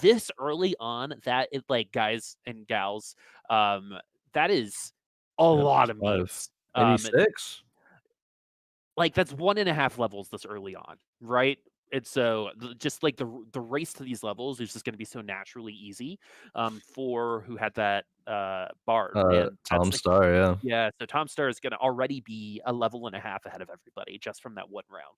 this early on. That is like, guys and gals, that is a Yep, lot it's of 5, meats. maybe 6. Like that's 1.5 levels this early on, right? And so just like the race to these levels is just going to be so naturally easy for who had that bard, and that's like, Tommstar, yeah. yeah. So Tommstar is going to already be a level and a half ahead of everybody just from that one round.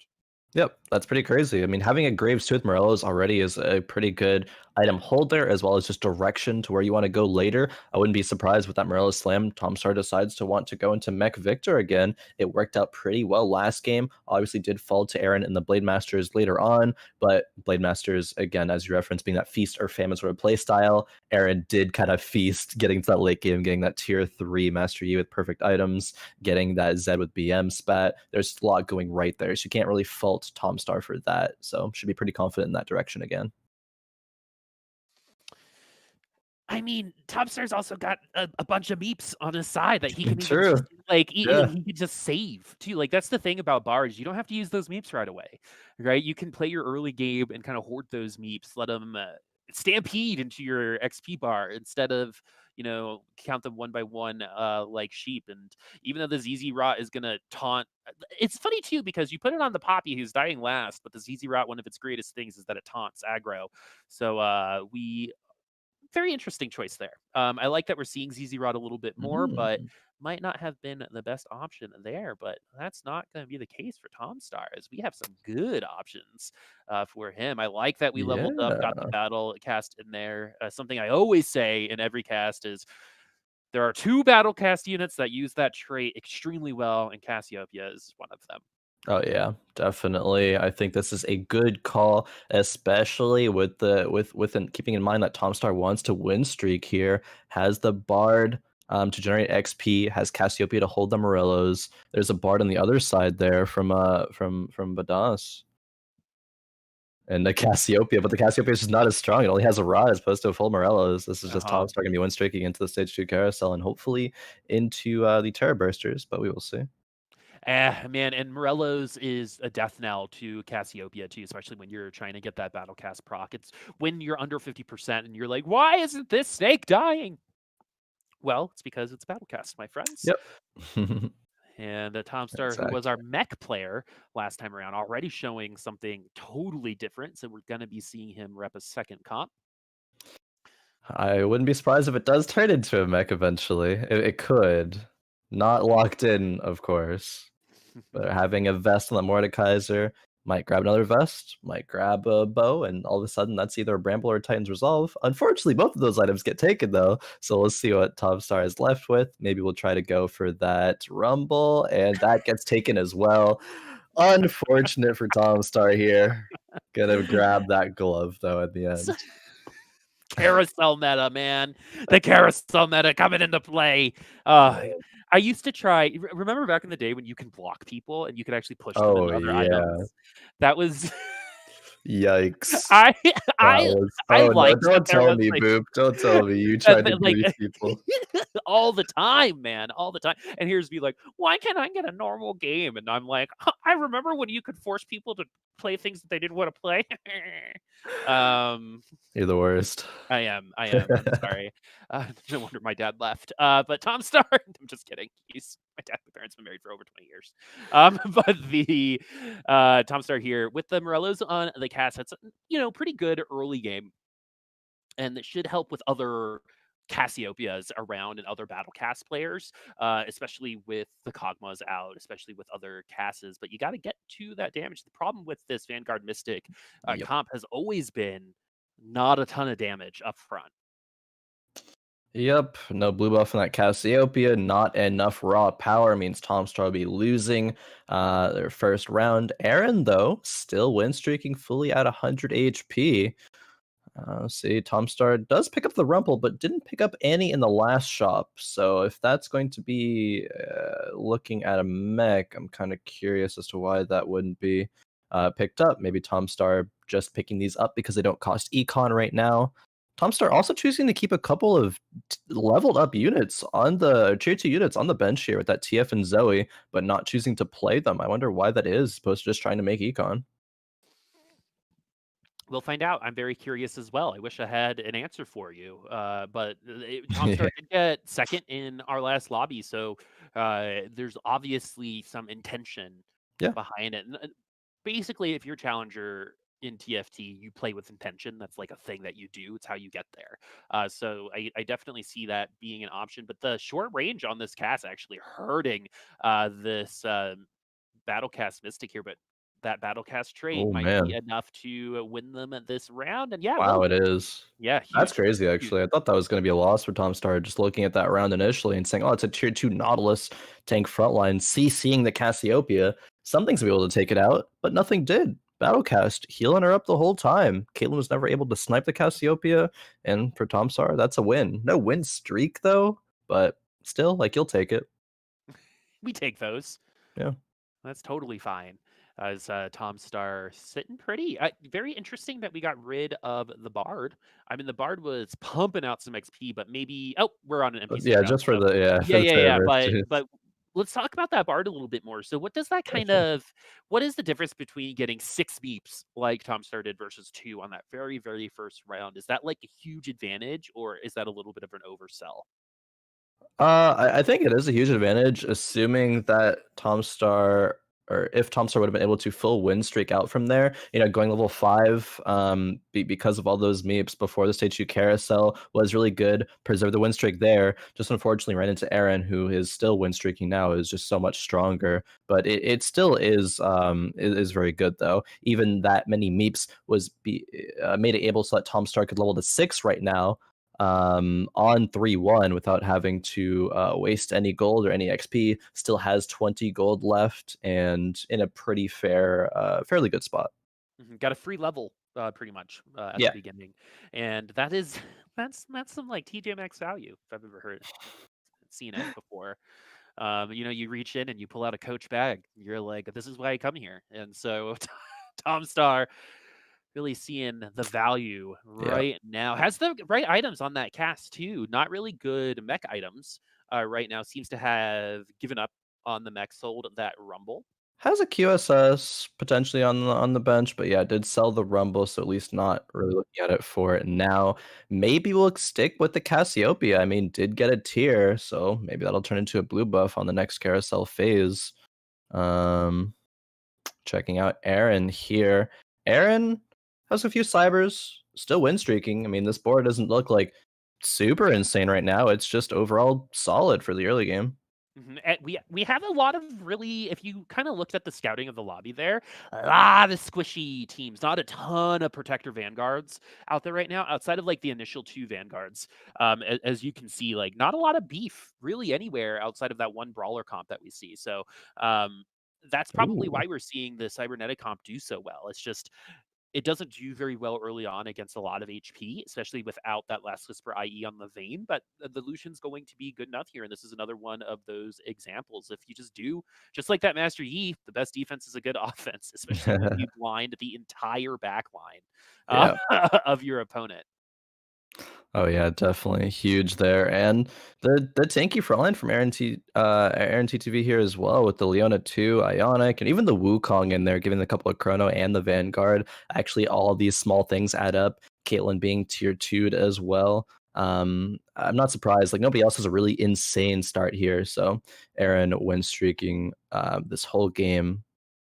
Yep, that's pretty crazy. I mean, having a Graves Tooth Morellos already is a pretty good item holder, as well as just direction to where you want to go later. I wouldn't be surprised with that Morellos slam. Tommstar decides to want to go into Mech Victor again. It worked out pretty well last game. Obviously, did fall to Eren in the Blade Masters later on, but Blade Masters, again, as you referenced, being that feast or famine sort of play style, Eren did kind of feast, getting to that late game, getting that tier 3 Master Yi with perfect items, getting that Zed with BM spat. There's a lot going right there, so you can't really fault Tommstar for that. So should be pretty confident in that direction again. I mean, Tommstar's also got a bunch of meeps on his side that he can even True. just like he Yeah. can just save too. Like that's the thing about bards. You don't have to use those meeps right away, right? You can play your early game and kind of hoard those meeps, let them stampede into your XP bar instead of count them one by one like sheep. And even though the ZZ Rot is gonna taunt, it's funny too because you put it on the Poppy who's dying last, but the ZZ Rot, one of its greatest things is that it taunts aggro. So we very interesting choice there. I like that we're seeing ZZ Rod a little bit more, but Mm. might not have been the best option there. But that's not going to be the case for Tommstar, as we have some good options for him. I like that we leveled up, got the Yeah. battle cast in there. Something I always say in every cast is there are 2 battle cast units that use that trait extremely well, and Cassiopeia is one of them. Oh yeah, definitely. I think this is a good call, especially with keeping in mind that Tommstar wants to win streak here, has the Bard to generate XP, has Cassiopeia to hold the Morellos. There's a Bard on the other side there from Badas. and the Cassiopeia, but the Cassiopeia is just not as strong. It only has a rod as opposed to a full Morello's. This is just Tommstar going to be win streaking into the stage 2 carousel and hopefully into the Terra Bursters, but we will see. Man, and Morello's is a death knell to Cassiopeia too, especially when you're trying to get that Battlecast proc. It's when you're under 50% and you're like, why isn't this snake dying? Well, it's because it's Battlecast, my friends. Yep. And Tommstar, who was our mech player last time around, already showing something totally different. So we're going to be seeing him rep a second comp. I wouldn't be surprised if it does turn into a mech eventually. It could. Not locked in, of course. But having a vest on the Mordekaiser, might grab another vest, might grab a bow, and all of a sudden that's either a Bramble or a Titan's Resolve. Unfortunately, both of those items get taken though, so let's see what Tommstar is left with. Maybe we'll try to go for that Rumble, and that gets taken as well. Unfortunate for Tommstar here. Gonna grab that glove though at the end. Carousel meta, man. The carousel meta coming into play. I used to try. Remember back in the day when you can block people and you could actually push them into other items? That was. Yikes! I like. Don't tell me, Boop. Don't tell me you tried to bully people all the time, man, all the time. And here's me like, why can't I get a normal game? And I'm like, I remember when you could force people to play things that they didn't want to play. You're the worst. I am. I'm sorry. No wonder my dad left. But Tommstar, I'm just kidding. My parents been married for over 20 years. But the Tommstar here with the Morellos on the cast, that's pretty good early game, and that should help with other Cassiopeias around and other battle cast players, especially with the Kog'Maws out, especially with other Casses. But you got to get to that damage. The problem with this Vanguard Mystic comp has always been not a ton of damage up front. Yep, no blue buff in that Cassiopeia, not enough raw power means Tommstar will be losing their first round. Eren, though, still win streaking fully at 100 HP. See, Tommstar does pick up the Rumble, but didn't pick up any in the last shop. So if that's going to be looking at a mech, I'm kind of curious as to why that wouldn't be picked up. Maybe Tommstar just picking these up because they don't cost econ right now. Tommstar also choosing to keep a couple of leveled up units on the tier 2 units on the bench here with that TF and Zoe, but not choosing to play them. I wonder why that is, opposed to just trying to make econ. We'll find out. I'm very curious as well. I wish I had an answer for you. But Tommstar did get second in our last lobby, so there's obviously some intention behind it. And basically, if you're challenger in TFT, you play with intention. That's like a thing that you do. It's how you get there. So I definitely see that being an option. But the short range on this cast actually hurting this Battlecast Mystic here. But that Battlecast trait might be enough to win them at this round. And wow, it is. Yeah, huge, that's crazy. Actually, I thought that was going to be a loss for Tommstar. Just looking at that round initially and saying, "Oh, it's a tier 2 Nautilus tank frontline." Seeing the Cassiopeia, something's to be able to take it out, but nothing did. Battlecast healing her up the whole time. Caitlyn was never able to snipe the Cassiopeia, and for Tommstar, that's a win. No win streak though, but still, like, you'll take it. We take those. Yeah, that's totally fine. As Tommstar sitting pretty. Very interesting that we got rid of the Bard. I mean, the Bard was pumping out some XP, but maybe we're on an NPC. Yeah, just for the But let's talk about that Bard a little bit more. So, what does that what is the difference between getting 6 beeps like Tommstar did versus 2 on that very, very first round? Is that like a huge advantage, or is that a little bit of an oversell? I think it is a huge advantage, assuming that Tommstar, or if Tommstar would have been able to full win streak out from there, going level 5, because of all those meeps before the stage 2 carousel was really good. Preserve the win streak there. Just unfortunately ran into Eren, who is still win streaking now, is just so much stronger. But it still is very good though. Even that many meeps was made it able so that Tommstar could level to 6 right now. On 3-1 without having to waste any gold or any XP, still has 20 gold left and in a pretty fairly good spot. Got a free level pretty much at the beginning, and that's some like TJ Maxx value if I've ever seen it before. You reach in and you pull out a coach bag. You're like, this is why I come here. And so Tommstar Really seeing the value Yeah. right now. Has the right items on that cast too. Not really good mech items right now. Seems to have given up on the mech, sold that Rumble. Has a QSS potentially on the bench, but yeah, did sell the Rumble, so at least not really looking at it for it now. Maybe we'll stick with the Cassiopeia. I mean, did get a tier, so maybe that'll turn into a blue buff on the next carousel phase. Um, Checking out Eren here. Eren has a few cybers, still win streaking. I mean, this board doesn't look like super insane right now. It's just overall solid for the early game. And we have a lot of really, if you kind of looked at the scouting of the lobby there, a lot of squishy teams, not a ton of protector vanguards out there right now, outside of like the initial 2 vanguards. As you can see, like not a lot of beef really anywhere outside of that one brawler comp that we see. So that's probably Ooh. why we're seeing the cybernetic comp do so well. It's just it doesn't do very well early on against a lot of HP, especially without that Last Whisper IE on the Vayne, but the Lucian's going to be good enough here, and this is another one of those examples. If you just do, just like that Master Yi, the best defense is a good offense, especially when you blind the entire back line Yeah. of your opponent. Oh yeah, definitely huge there, and the tanky frontline from Eren TTV here as well with the Leona 2, Ionic, and even the Wukong in there, giving a couple of Chrono and the Vanguard. Actually, all these small things add up. Caitlyn being tier 2'd as well. I'm not surprised. Like nobody else has a really insane start here, so Eren win streaking this whole game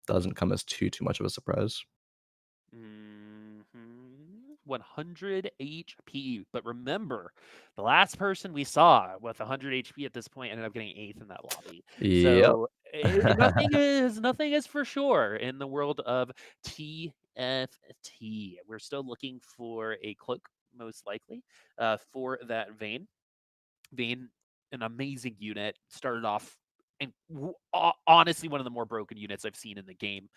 doesn't come as too much of a surprise. 100 HP. But remember, the last person we saw with 100 HP at this point ended up getting 8th in that lobby. Yep. So nothing is for sure in the world of TFT. We're still looking for a cloak, most likely, for that Vayne. Vayne, an amazing unit, started off and honestly one of the more broken units I've seen in the game.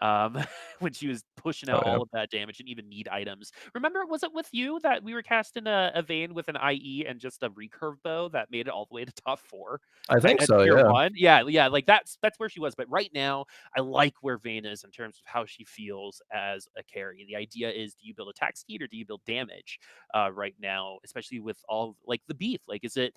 Um, when she was pushing Oh out yeah. all of that damage and even need items. Remember, was it with you that we were casting a Vayne with an IE and just a recurve bow that made it all the way to top 4 I think at so, tier yeah. 1? Yeah, like that's where she was. But right now, I like where Vayne is in terms of how she feels as a carry. The idea is, do you build attack speed or do you build damage? Right now, especially with all like the beef, like is it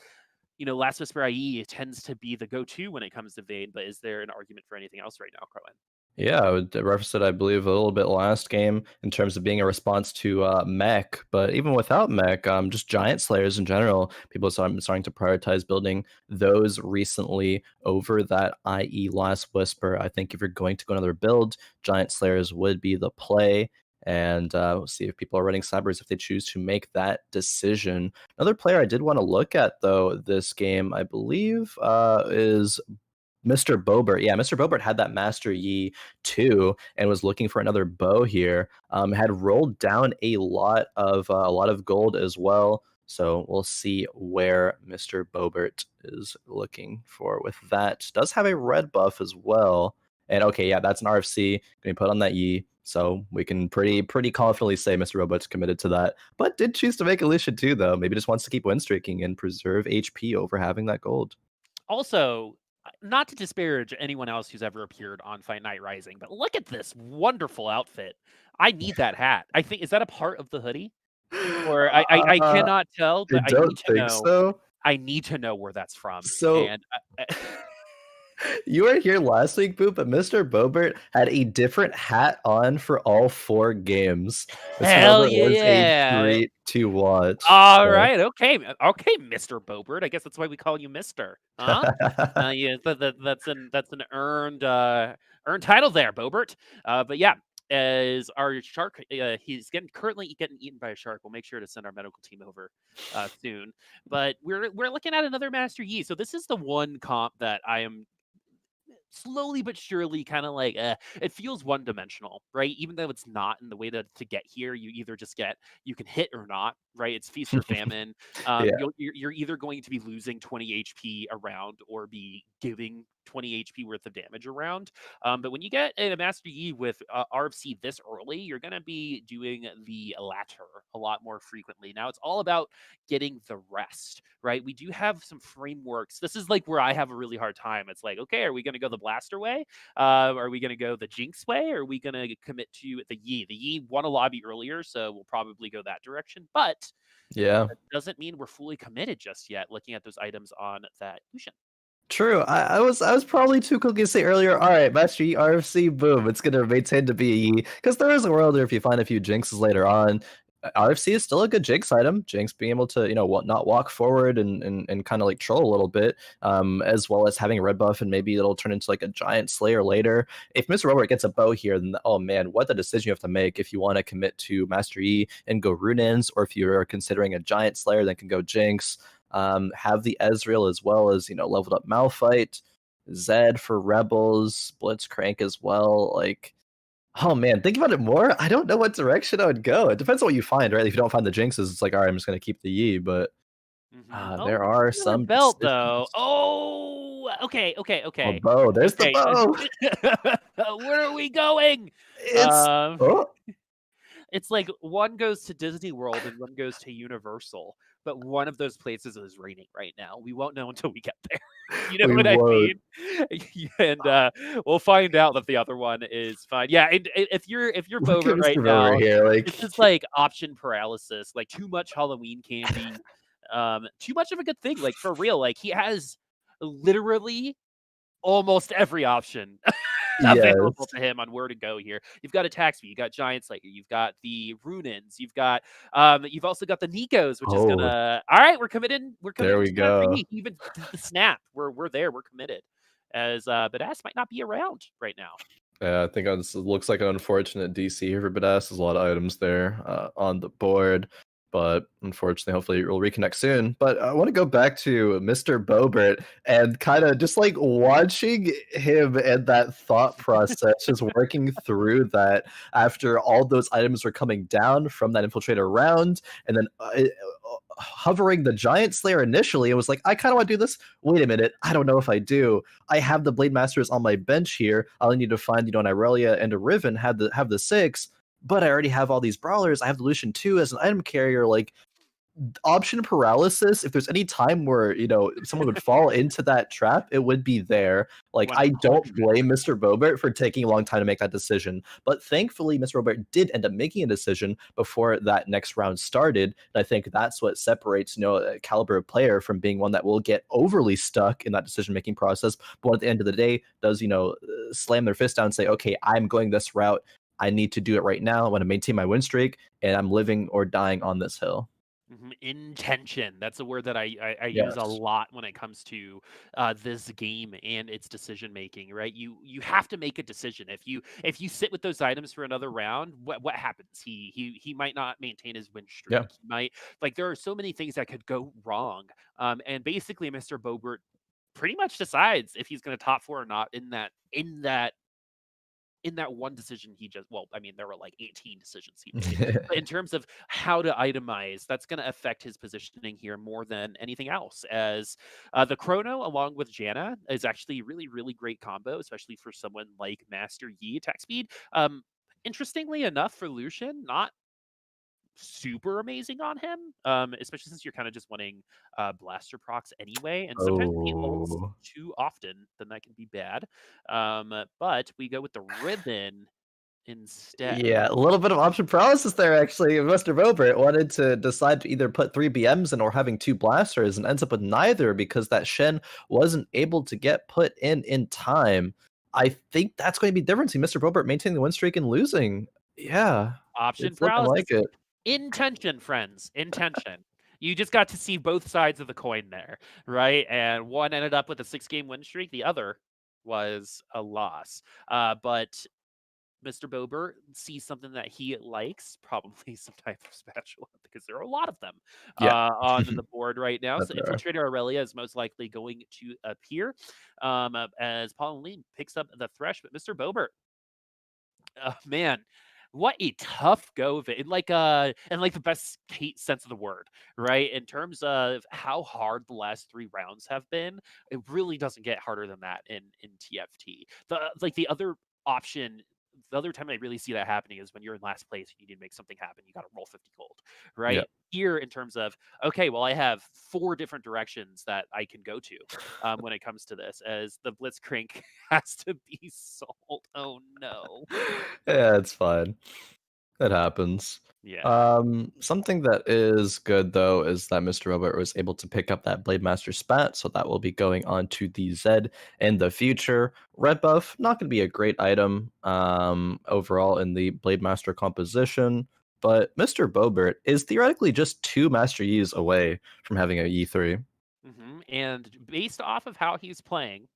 Last Whisper IE tends to be the go-to when it comes to Vayne, but is there an argument for anything else right now, Khroen? Yeah, I would reference it, I believe, a little bit last game in terms of being a response to mech. But even without mech, just giant slayers in general, people are starting to prioritize building those recently over that IE Last Whisper. I think if you're going to go another build, giant slayers would be the play. And we'll see if people are running cybers if they choose to make that decision. Another player I did want to look at, though, this game, I believe, is MrBobert. Yeah, MrBobert had that Master Yi too, and was looking for another bow here. Had rolled down a lot of gold as well. So we'll see where MrBobert is looking for with that. Does have a red buff as well. And okay, yeah, that's an RFC. Gonna be put on that Yi. So we can pretty confidently say MrBobert's committed to that. But did choose to make Alicia too, though. Maybe just wants to keep win streaking and preserve HP over having that gold. Also, not to disparage anyone else who's ever appeared on Fight Night Rising, but look at this wonderful outfit. I need that hat. I think is that a part of the hoodie? Or I Uh, cannot tell, I but don't think so. I need to know where that's from. So And you were here last week, Boop, but MrBobert had a different hat on for all 4 games. hell MrBobert was a yeah. treat to watch. All So. right, okay, MrBobert. I guess that's why we call you Mister, huh? Yeah, that's an earned title there, Bobert. But yeah, as our shark, he's currently getting eaten by a shark. We'll make sure to send our medical team over soon. But we're looking at another Master Yi. So this is the one comp that I am slowly but surely kind of like it feels one dimensional, right? Even though it's not, in the way to get here, you either just you can hit or not, right? It's feast or famine. Yeah. You're either going to be losing 20 HP around or be giving 20 HP worth of damage around. But when you get a Master Yi with RFC this early, you're going to be doing the latter a lot more frequently. Now it's all about getting the rest, right? We do have some frameworks. This is like where I have a really hard time. It's like, okay, are we going to go the Blaster way? Are we going to go the Jinx way? Or are we going to commit to the Yi? The Yi won a lobby earlier, so we'll probably go that direction. But Yeah. that doesn't mean we're fully committed just yet, looking at those items on that Lucian. True. I was probably too quick to say earlier, all right, Master Yi RFC, boom, it's gonna maintain to be a Yi. Because there is a world where if you find a few Jinxes later on, RFC is still a good Jinx item. Jinx being able to, not walk forward and kind of like troll a little bit, as well as having a red buff, and maybe it'll turn into like a giant slayer later. If MrBobert gets a bow here, then oh man, what the decision you have to make if you want to commit to Master Yi and go Runins, or if you're considering a giant slayer, then can go Jinx. Have the Ezreal as well as, leveled up Malphite, Zed for Rebels, Blitzcrank as well. Like, oh man, think about it more. I don't know what direction I would go. It depends on what you find, right? If you don't find the Jinxes, it's like, all right, I'm just going to keep the Yi, but there are Another some belt though. decisions. Oh, okay. Oh, bow. There's the bow. Where are we going? It's oh, It's like one goes to Disney World and one goes to Universal, but one of those places is raining right now. We won't know until we get there. You know we what I won't. mean? And we'll find out that the other one is fine. Yeah, and if you're Look at Bover right Mr. now, Bover here. Like, it's just like option paralysis, like too much Halloween candy, too much of a good thing. Like for real, like he has literally almost every option available yes. to him on where to go here. You've got Attack Speed, you got Giant Slayer, you've got the Runins, you've also got the Nikos, which is Oh, gonna all right, we're committed. We're there committed we to Master go. Yi. Even the snap. We're there, we're committed. As Badass might not be around right now. Yeah, I think it looks like an unfortunate DC here for Badass. There's a lot of items there on the board, but unfortunately, hopefully we'll reconnect soon. But I want to go back to MrBobert and kind of just like watching him and that thought process, just working through that after all those items were coming down from that infiltrator round, and then hovering the Giant Slayer initially. It was like, I kind of want to do this. Wait a minute, I don't know if I do. I have the Blade Masters on my bench here. I only need to find, an Irelia and a Riven, have the 6, but I already have all these brawlers. I have the Lucian 2 as an item carrier. Like, option paralysis, if there's any time where someone would fall into that trap, it would be there. Like, I don't 100. blame MrBobert for taking a long time to make that decision, but thankfully MrBobert did end up making a decision before that next round started, and I think that's what separates a caliber of player from being one that will get overly stuck in that decision making process, but at the end of the day does slam their fist down and say, okay, I'm going this route, I need to do it right now, I want to maintain my win streak, and I'm living or dying on this hill. Intention. That's a word that I use a Yes. lot when it comes to this game and its decision making. Right? You have to make a decision. If you sit with those items for another round, what happens? He might not maintain his win streak. Yeah. He might there are so many things that could go wrong. And basically, MrBobert pretty much decides if he's going to top 4 or not in that one decision he just there were like 18 decisions he made. But in terms of how to itemize, that's going to affect his positioning here more than anything else, as the Chrono along with Janna is actually really, really great combo, especially for someone like Master Yi. Attack speed, interestingly enough, for Lucian, not super amazing on him, especially since you're kind of just wanting blaster procs anyway, and sometimes if he ults Oh. too often, then that can be bad. But we go with the Ribbon instead. Yeah, a little bit of option paralysis there, actually. MrBobert wanted to decide to either put 3 BMs in or having 2 blasters, and ends up with neither because that Shen wasn't able to get put in time. I think that's going to be the difference in MrBobert maintaining the win streak and losing. Yeah, Option it's looking paralysis. like it. Intention, friends. Intention. You just got to see both sides of the coin there, right? And one ended up with a 6-game win streak. The other was a loss. But MrBobert sees something that he likes, probably some type of spatula, because there are a lot of them Yeah. on the board right now. That So there are. Infiltrator Aurelia is most likely going to appear as paulhnlee picks up the Thresh. But MrBobert, man, What a tough go of it, in, like, the best sense of the word, right? In terms of how hard the last 3 rounds have been, it really doesn't get harder than that in TFT. The other option the other time I really see that happening is when you're in last place and you need to make something happen, you gotta roll 50 gold, Yeah. right? Here, in terms of, okay, well, I have 4 different directions that I can go to, when it comes to this, as the Blitzcrank has to be sold. Oh, no. Yeah, it's fine. It happens. Yeah. Something that is good though is that MrBobert was able to pick up that Blade Master spat, so that will be going on to the Z in the future. Red buff, not going to be a great item overall in the Blade Master composition, but MrBobert is theoretically just 2 Master Yis away from having a E3. And based off of how he's playing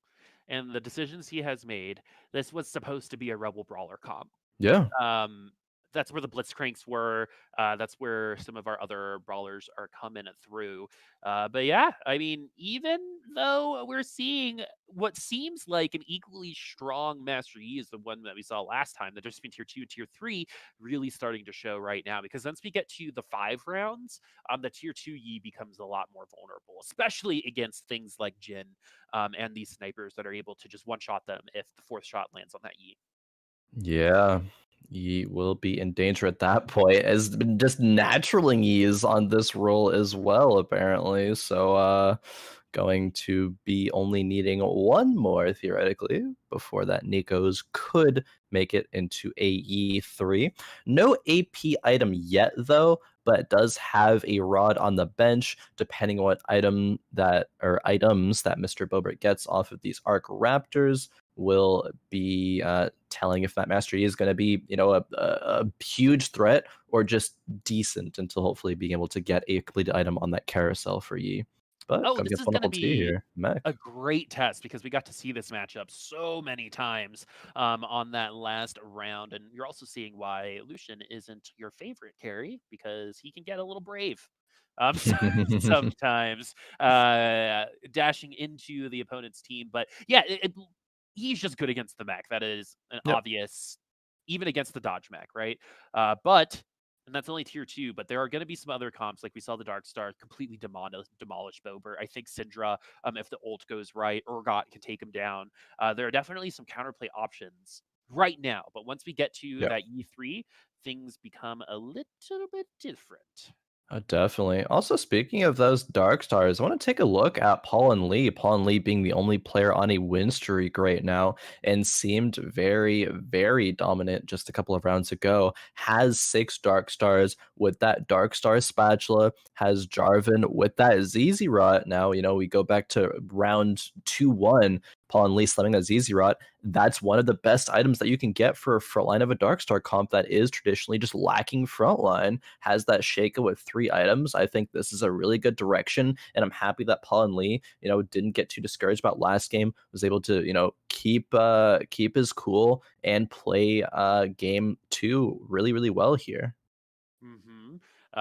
and the decisions he has made, this was supposed to be a Rebel Brawler comp. Yeah. Um, that's where the Blitzcranks were. That's where some of our other brawlers are coming through. But yeah, I mean, even though we're seeing what seems like an equally strong Master Yi as the one that we saw last time, the difference between tier 2 and tier 3 really starting to show right now. Because once we get to the 5 rounds, the tier 2 Yi becomes a lot more vulnerable, especially against things like Jin and these snipers that are able to just one shot them if the 4th shot lands on that Yi. Yeah. Ye will be in danger at that point, as been just naturaling Ye's on this roll as well, apparently. So going to be only needing one more theoretically before that Nico's could make it into a E3. No AP item yet though, but it does have a rod on the bench depending on what items that MrBobert gets off of these Arc Raptors will be telling if that Master Yi is going to be, a huge threat or just decent until hopefully being able to get a completed item on that carousel for Yi. But Oh, gotta this get is gonna BonAppleT be here. Mech. a great test because we got to see this matchup so many times on that last round, and you're also seeing why Lucian isn't your favorite carry because he can get a little brave. Sometimes dashing into the opponent's team, but yeah, he's just good against the mech. That is an Yep. obvious, even against the dodge mech, right? But and that's only tier 2, but there are going to be some other comps, like we saw the Dark Star completely demolish Bober. I think Syndra, if the ult goes right, Urgot can take him down. There are definitely some counterplay options right now, but once we get to Yep. that E3, things become a little bit different. Definitely. Also, speaking of those Dark Stars, I want to take a look at paulhnlee. paulhnlee being the only player on a win streak right now and seemed very, very dominant just a couple of rounds ago. Has 6 Dark Stars with that Dark Star spatula, has Jarvan with that ZZ Rot. Now, we go back to round 2-1. paulhnlee slamming that ZZ Rot. That's one of the best items that you can get for a frontline of a Darkstar comp that is traditionally just lacking frontline. Has that Shaco with 3 items. I think this is a really good direction, and I'm happy that paulhnlee, didn't get too discouraged about last game. Was able to, keep his cool and play game 2 really, really well here.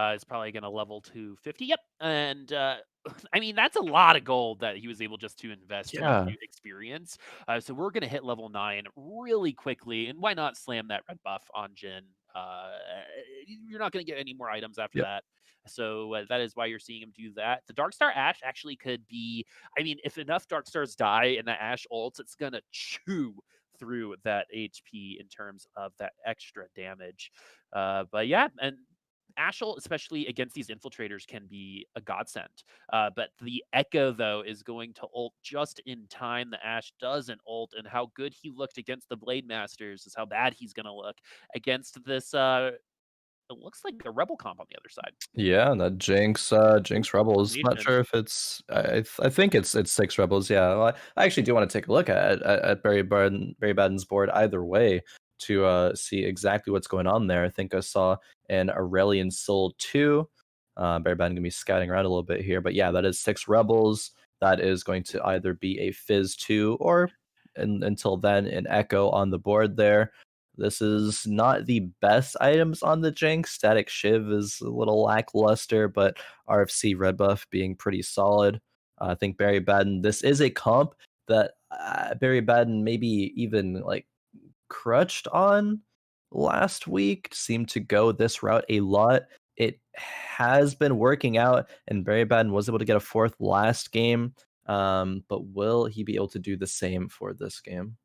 It's probably going to level to 50. Yep. And I mean, that's a lot of gold that he was able just to invest into Yeah. experience. So we're going to hit level 9 really quickly. And why not slam that red buff on Jin? You're not going to get any more items after Yep. that. So that is why you're seeing him do that. The Darkstar Ash actually could be, I mean, if enough Darkstars die and that Ash ults, it's going to chew through that HP in terms of that extra damage. But yeah, and Ashel, especially against these infiltrators, can be a godsend. But the Echo, though, is going to ult just in time. The Ash doesn't ult, and how good he looked against the Blade Masters is how bad he's going to look against this. It looks like a Rebel comp on the other side. Yeah, and that Jinx Rebels. Not Formation. sure if it's I think it's 6 Rebels, yeah. Well, I actually do want to take a look at Barrybadden's board either way to see exactly what's going on there. I think I saw an Aurelion Soul 2. Barrybadden gonna be scouting around a little bit here, but yeah, that is 6 Rebels. That is going to either be a Fizz 2 or until then an Echo on the board there. This is not the best items on the Jinx. Static Shiv is a little lackluster, but RFC red buff being pretty solid. I think Barrybadden, this is a comp that Barrybadden maybe even like crutched on last week seemed to go this route a lot. It has been working out, and Barrybadden was able to get a fourth last game. But will he be able to do the same for this game?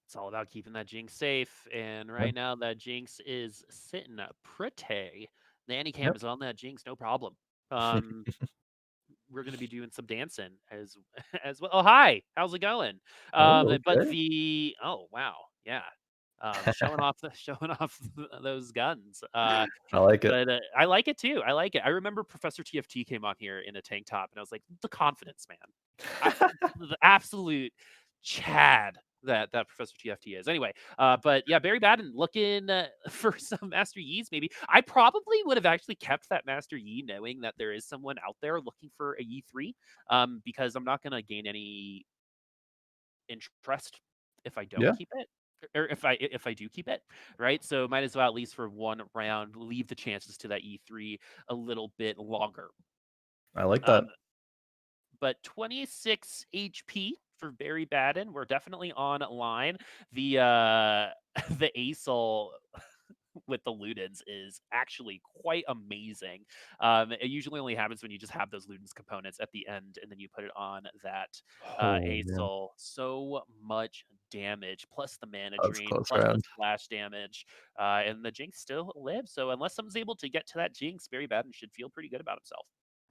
It's all about keeping that Jinx safe, and Yeah. right now that Jinx is sitting pretty. Nanny cam Yep. is on that Jinx, no problem. Um, we're gonna be doing some dancing as as well. Oh, hi, how's it going? Oh, But okay. the oh wow, yeah, showing off those guns. I like it. But I like it too. I like it. I remember Professor TFT came on here in a tank top, and I was like, the confidence, man. The absolute Chad that Professor TFT is. Anyway, but yeah, Barrybadden looking for some Master Yi's. Maybe I probably would have actually kept that Master Yi, knowing that there is someone out there looking for a Yi 3. Because I'm not gonna gain any interest if I don't Yeah, keep it. Or if I do keep it, right? So might as well, at least for one round, leave the chances to that E3 a little bit longer. I like that. Um, but 26 HP for Barrybadden. We're definitely on line. The the Acel with the Ludens is actually quite amazing. It usually only happens when you just have those Ludens components at the end, and then you put it on that Oh, man. Acel. So much damage, plus the mana That's drain, close plus the round. splash damage, and the Jinx still lives. So unless someone's able to get to that Jinx, Barrybadden should feel pretty good about himself.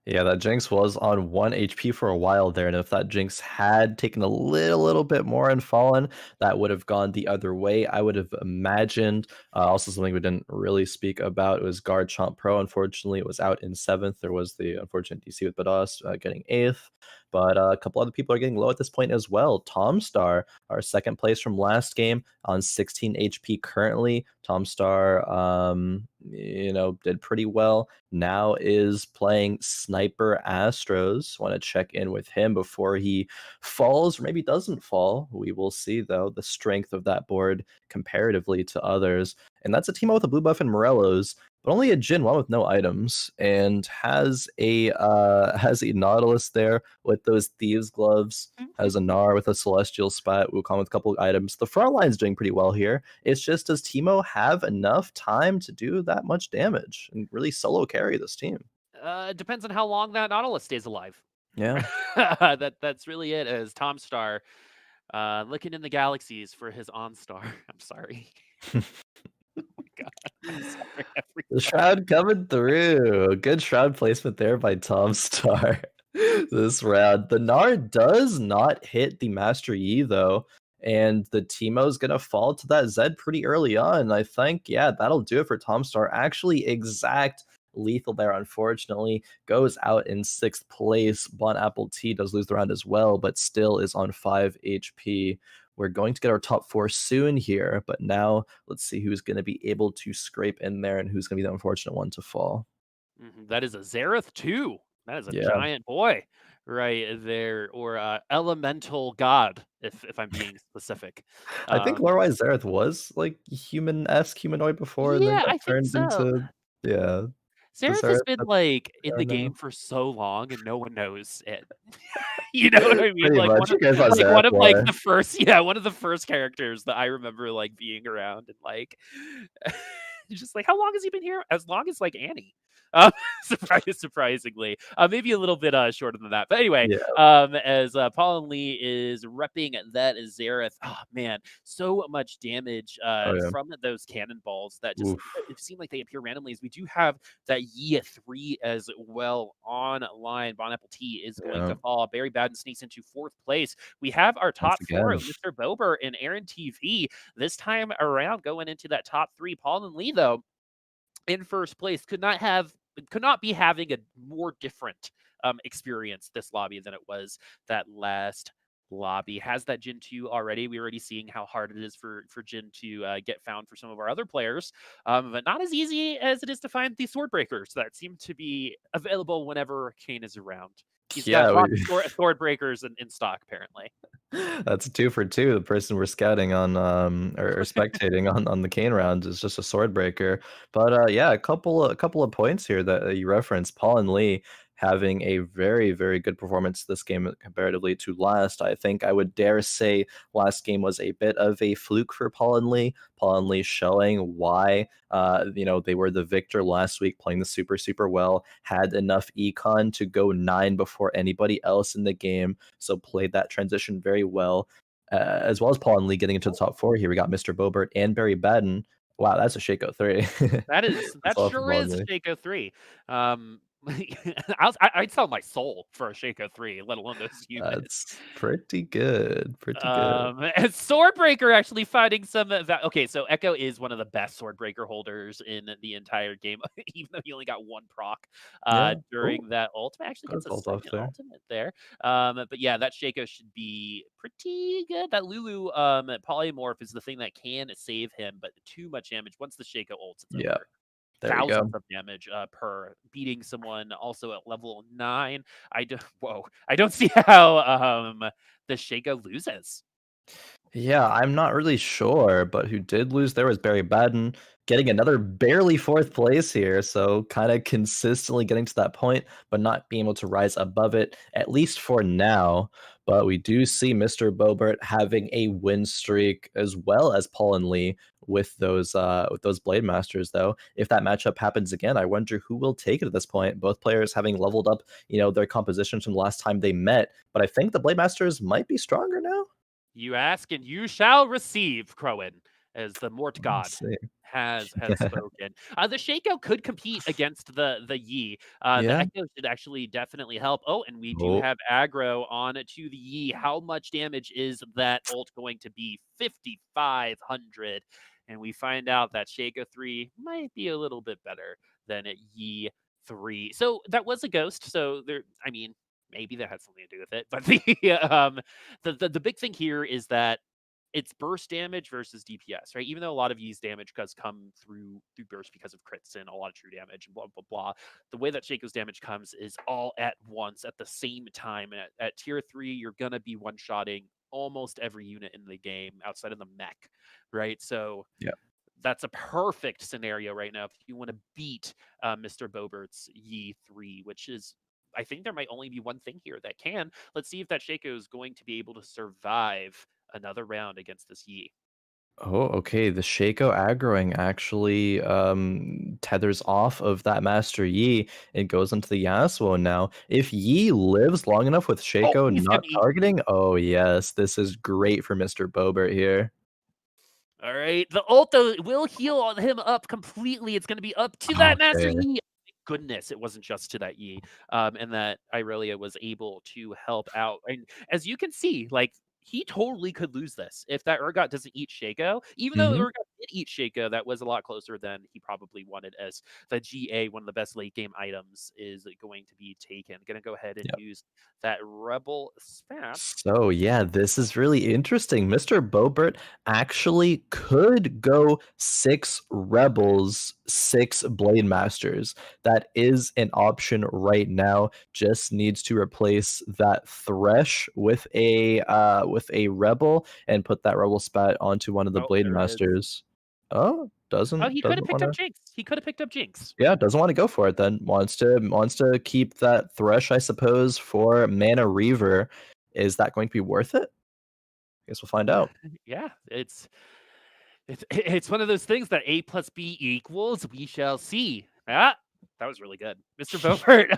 Yeah, that Jinx was on 1 HP for a while there, and if that Jinx had taken a little bit more and fallen, that would have gone the other way, I would have imagined. Also something we didn't really speak about was Garchompro. Unfortunately, it was out in 7th. There was the unfortunate DC with Badas getting 8th, but a couple other people are getting low at this point as well. Tommstar, our 2nd place from last game, on 16 HP currently. Tommstar, did pretty well. Now is playing Sniper Astros. Want to check in with him before he falls, or maybe doesn't fall. We will see, though, the strength of that board comparatively to others. And that's a team with a blue buff and Morellos, but only a Jin one with no items, and has a Nautilus there with those Thieves gloves. Has a Gnar with a Celestial Spat, Wukong with a couple of items. The front line's doing pretty well here. It's just, does Teemo have enough time to do that much damage and really solo carry this team? It depends on how long that Nautilus stays alive. Yeah. That's really it. As Tommstar, looking in the galaxies for his OnStar. I'm sorry. Oh my god. I'm sorry, The everybody. Shroud coming through. Good Shroud placement there by Tommstar this round. The Gnar does not hit the Master Yi, though, and the Teemo's gonna fall to that Zed pretty early on. I think, yeah, that'll do it for Tommstar. Actually, exact lethal there, unfortunately, goes out in 6th place. BonAppleT does lose the round as well, but still is on 5 HP. We're going to get our top 4 soon here, but now let's see who's going to be able to scrape in there and who's going to be the unfortunate one to fall. That is a Xerath too. That is a Yeah, giant boy right there, or elemental god, if I'm being specific. I think Um, lore-wise Zareth was like human-esque humanoid before, and then yeah, got I think turned so. into, yeah, the Xerath has Zareth been that like we in are the now. game for so long, and no one knows it. You know what I mean? Pretty much. You guys thought One Zareth of like lore. the first, yeah, one of the first characters that I remember like being around, and like just like, how long has he been here? As long as like Annie. Um, surprisingly, maybe a little bit shorter than that. But anyway, Yeah. as paulhnlee is repping that Xerath, oh man, so much damage Oh, yeah. from those cannonballs that just Oof. it seem like they appear randomly. As we do have that Yi 3 as well online. BonAppleT is going Yeah. to fall. Barrybadden sneaks into 4th place. We have our Once top 4 again. of MrBobert and Eren TV this time around going into that top 3. paulhnlee, though, in 1st place, could not be having a more different experience this lobby than it was that last lobby. Has that Jin 2 already. We're already seeing how hard it is for Jin to get found for some of our other players, but not as easy as it is to find the sword breakers that seem to be available whenever Kane is around. He's got Yeah, lots of sword breakers in stock, apparently. that's a 2 for 2. The person we're scouting on, or spectating on the Kane round is just a sword breaker. But, yeah, a couple of points here that you referenced. Paul and Lee having a very, very good performance this game comparatively to last. I think I would dare say last game was a bit of a fluke for Paulhnlee. Paulhnlee showing why they were the victor last week, playing the super, super well, had enough econ to go 9 before anybody else in the game, so played that transition very well. As well as Paulhnlee getting into the top 4 here. We got MrBobert and Barrybadden. Wow, that's a Shaco 3. That That's all for sure is a Paulhnlee. Shaco 3. I'd sell my soul for a Shaco 3, let alone those units. That's pretty good. Pretty good. And Swordbreaker actually finding some okay, so Echo is one of the best Swordbreaker holders in the entire game, even though he only got 1 proc Yeah. Oh, during that ultimate. Actually got gets his a ult off second there. ultimate there. But yeah, that Shaco should be pretty good. That Lulu polymorph is the thing that can save him, but too much damage. Once the Shaco ults, it's Yeah. over. There we Thousands go. of damage per beating someone also at level 9. I don't see how the Shaco loses. Yeah, I'm not really sure, but who did lose there was Barrybadden, getting another barely 4th place here, so kind of consistently getting to that point, but not being able to rise above it, at least for now. But we do see MrBobert having a win streak as well as Paulhnlee with those Blade Masters, though. If that matchup happens again, I wonder who will take it at this point. Both players having leveled up, their compositions from the last time they met, but I think the Blade Masters might be stronger now. You ask and you shall receive, Khroen, as the Mort God Let's see. has spoken. The Shaco could compete against the Yi. The Yeah. Echo should actually definitely help. Oh, and we do Oh, have aggro on to the Yi. How much damage is that ult going to be? 5,500. And we find out that Shaco 3 might be a little bit better than Yi 3. So that was a ghost. So maybe that had something to do with it. But the big thing here is that it's burst damage versus DPS, right? Even though a lot of Yi's damage does come through burst because of crits and a lot of true damage and blah blah blah. The way that Shaco's damage comes is all at once at the same time. At tier 3, you're gonna be one-shotting almost every unit in the game outside of the mech, right? So yeah. that's a perfect scenario right now if you want to beat MrBobert's Yi 3, which is I think there might only be one thing here that can. Let's see if that Shaco is going to be able to survive another round against this Yi. Oh, okay. The Shaco aggroing actually tethers off of that Master Yi and goes into the Yasuo now. If Yi lives long enough with Oh, Shaco he's not gonna eat. targeting, oh yes, this is great for MrBobert here. All right. The ult, though, will heal him up completely. It's going to be up to that Master Okay. Yi. Thank goodness it wasn't just to that Yi. And that Irelia was able to help out. And as you can see, like, he totally could lose this if that Urgot doesn't eat Shaco. Even though Hmm. Urgot did eat Shaco, that was a lot closer than he probably wanted, as the GA, one of the best late game items, is going to be taken. Going to go ahead and use that Rebel Spat. So yeah, this is really interesting. MrBobert actually could go 6 Rebels, 6 Blade Masters. That is an option right now. Just needs to replace that Thresh with a Rebel and put that Rebel spat onto one of the Oh, Blade there it is. Masters. Oh, Oh, doesn't he could have doesn't picked want up to. Jinx. He could have picked up Jinx. Yeah, doesn't want to go for it then. Wants to keep that Thresh, I suppose, for Mana Reaver. Is that going to be worth it? Guess we'll find out. Yeah, it's one of those things that A plus B equals. We shall see. Ah, that was really good, MrBobert.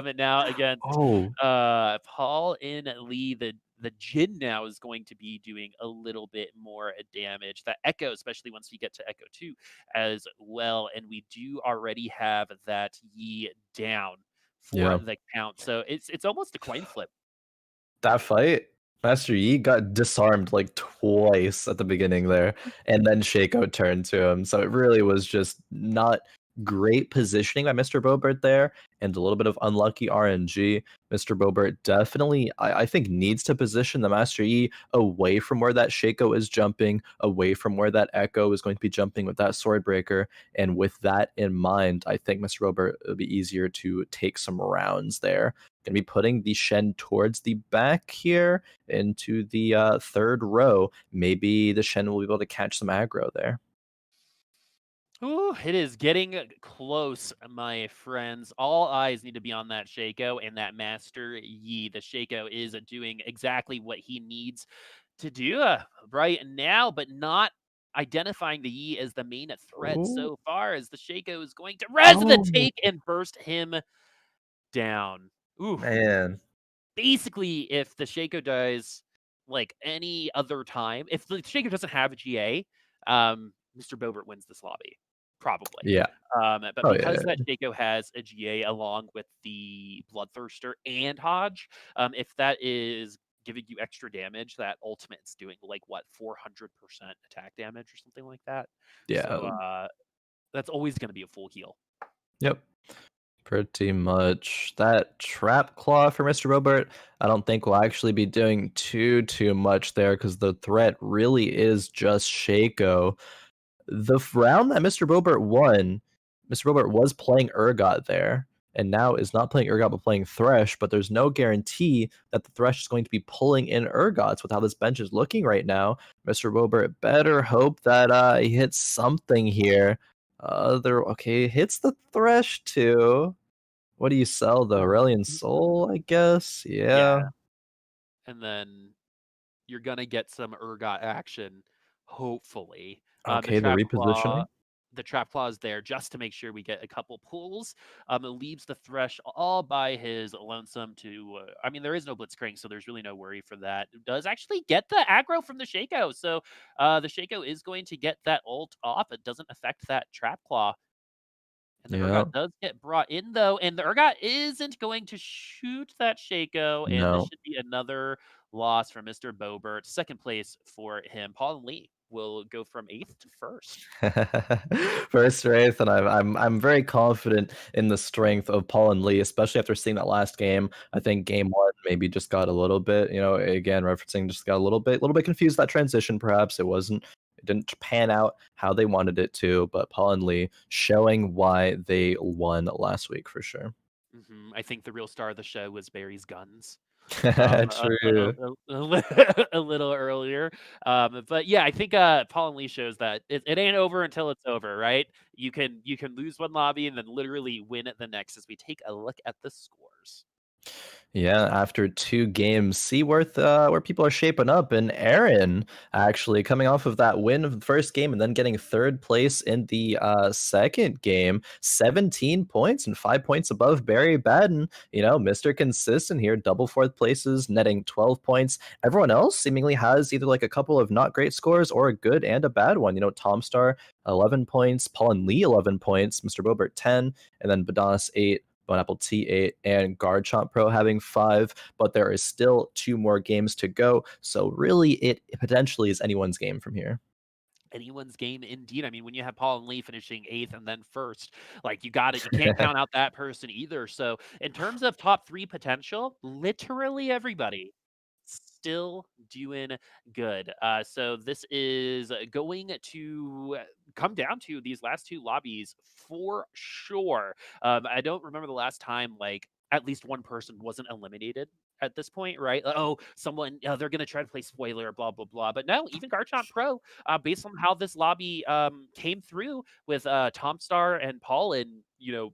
And now against Oh, Paulhnlee, the Jin now is going to be doing a little bit more damage. That Echo, especially once we get to Echo 2 as well, and we do already have that Yi down for yeah. the count. So it's almost a coin flip. That fight, Master Yi got disarmed like twice at the beginning there, and then Shaco turned to him. So it really was just not great positioning by MrBobert there, and a little bit of unlucky RNG. MrBobert definitely, I think, needs to position the Master Yi away from where that Shaco is jumping, away from where that Echo is going to be jumping with that Swordbreaker. And with that in mind, I think MrBobert will be easier to take some rounds there. Going to be putting the Shen towards the back here into the 3rd row. Maybe the Shen will be able to catch some aggro there. Ooh, it is getting close, my friends. All eyes need to be on that Shaco and that Master Yi. The Shaco is doing exactly what he needs to do right now, but not identifying the Yi as the main threat Ooh. so far, as the Shaco is going to res the Oh, take and burst him down. Ooh. man. Basically, if the Shaco dies like any other time, if the Shaco doesn't have a GA, MrBobert wins this lobby, probably. Yeah. But Oh, because yeah. that Shaco has a GA along with the Bloodthirster and Hodge, if that is giving you extra damage, that ultimate's doing like what 400% attack damage or something like that. So Yeah. that's always going to be a full heal. Yep. Pretty much. That trap claw for MrBobert, I don't think will actually be doing too much there because the threat really is just Shaco. The round that MrBobert won, MrBobert was playing Urgot there, and now is not playing Urgot but playing Thresh, but there's no guarantee that the Thresh is going to be pulling in Urgots with how this bench is looking right now. MrBobert better hope that he hits something here. Okay, hits the Thresh too. What do you sell? The Aurelion Soul, I guess? Yeah, Yeah. and then you're gonna get some Urgot action, hopefully. Okay, the repositioning. The trap claw is there just to make sure we get a couple pulls. It leaves the Thresh all by his lonesome to. I mean, there is no blitzcrank, so there's really no worry for that. It does actually get the aggro from the Shaco, so the Shaco is going to get that ult off. It doesn't affect that trap claw. And the Yeah. Urgot does get brought in though, and the Urgot isn't going to shoot that Shaco, and this No. should be another loss for MrBobert. Second place for him. Paul and Lee will go from 8th to 1st. First race, and I'm very confident in the strength of Paul and Lee, especially after seeing that last game. I think game one maybe just got a little bit, again referencing just got a little bit confused that transition. Perhaps it didn't pan out how they wanted it to, but Paul and Lee showing why they won last week for sure. I think the real star of the show was Barry's guns. um, a, a, True. a little earlier. But yeah, I think Paul and Lee shows that it ain't over until it's over, right? You can lose one lobby and then literally win at the next. As we take a look at the scores. Yeah, after 2 games, see where people are shaping up, and Eren actually coming off of that win of the first game and then getting third place in the second game, 17 points and 5 points above Barrybadden. Mr. Consistent here, double fourth places, netting 12 points. Everyone else seemingly has either like a couple of not great scores or a good and a bad one. Tommstar 11 points, Paul and Lee 11 points, MrBobert 10, and then Badas 8. BonAppleT 8 and Garchompro having 5, but there is still 2 more games to go. So really, it potentially is anyone's game from here. Anyone's game indeed. I mean, when you have Paul and Lee finishing 8th and then 1st, like you got it. You can't count out that person either. So in terms of top 3 potential, literally everybody still doing good. So this is going to come down to these last 2 lobbies for sure. I don't remember the last time like at least one person wasn't eliminated at this point, right? Oh, someone, they're going to try to play spoiler, blah, blah, blah. But no, even Garchompro, based on how this lobby came through with Tommstar and Paul, and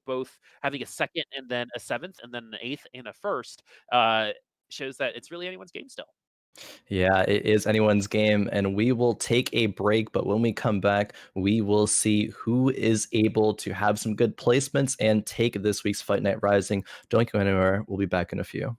both having a second and then a 7th and then an 8th and a 1st, shows that it's really anyone's game still. Yeah, it is anyone's game, and we will take a break. But when we come back, we will see who is able to have some good placements and take this week's Fight Night Rising. Don't go anywhere. We'll be back in a few.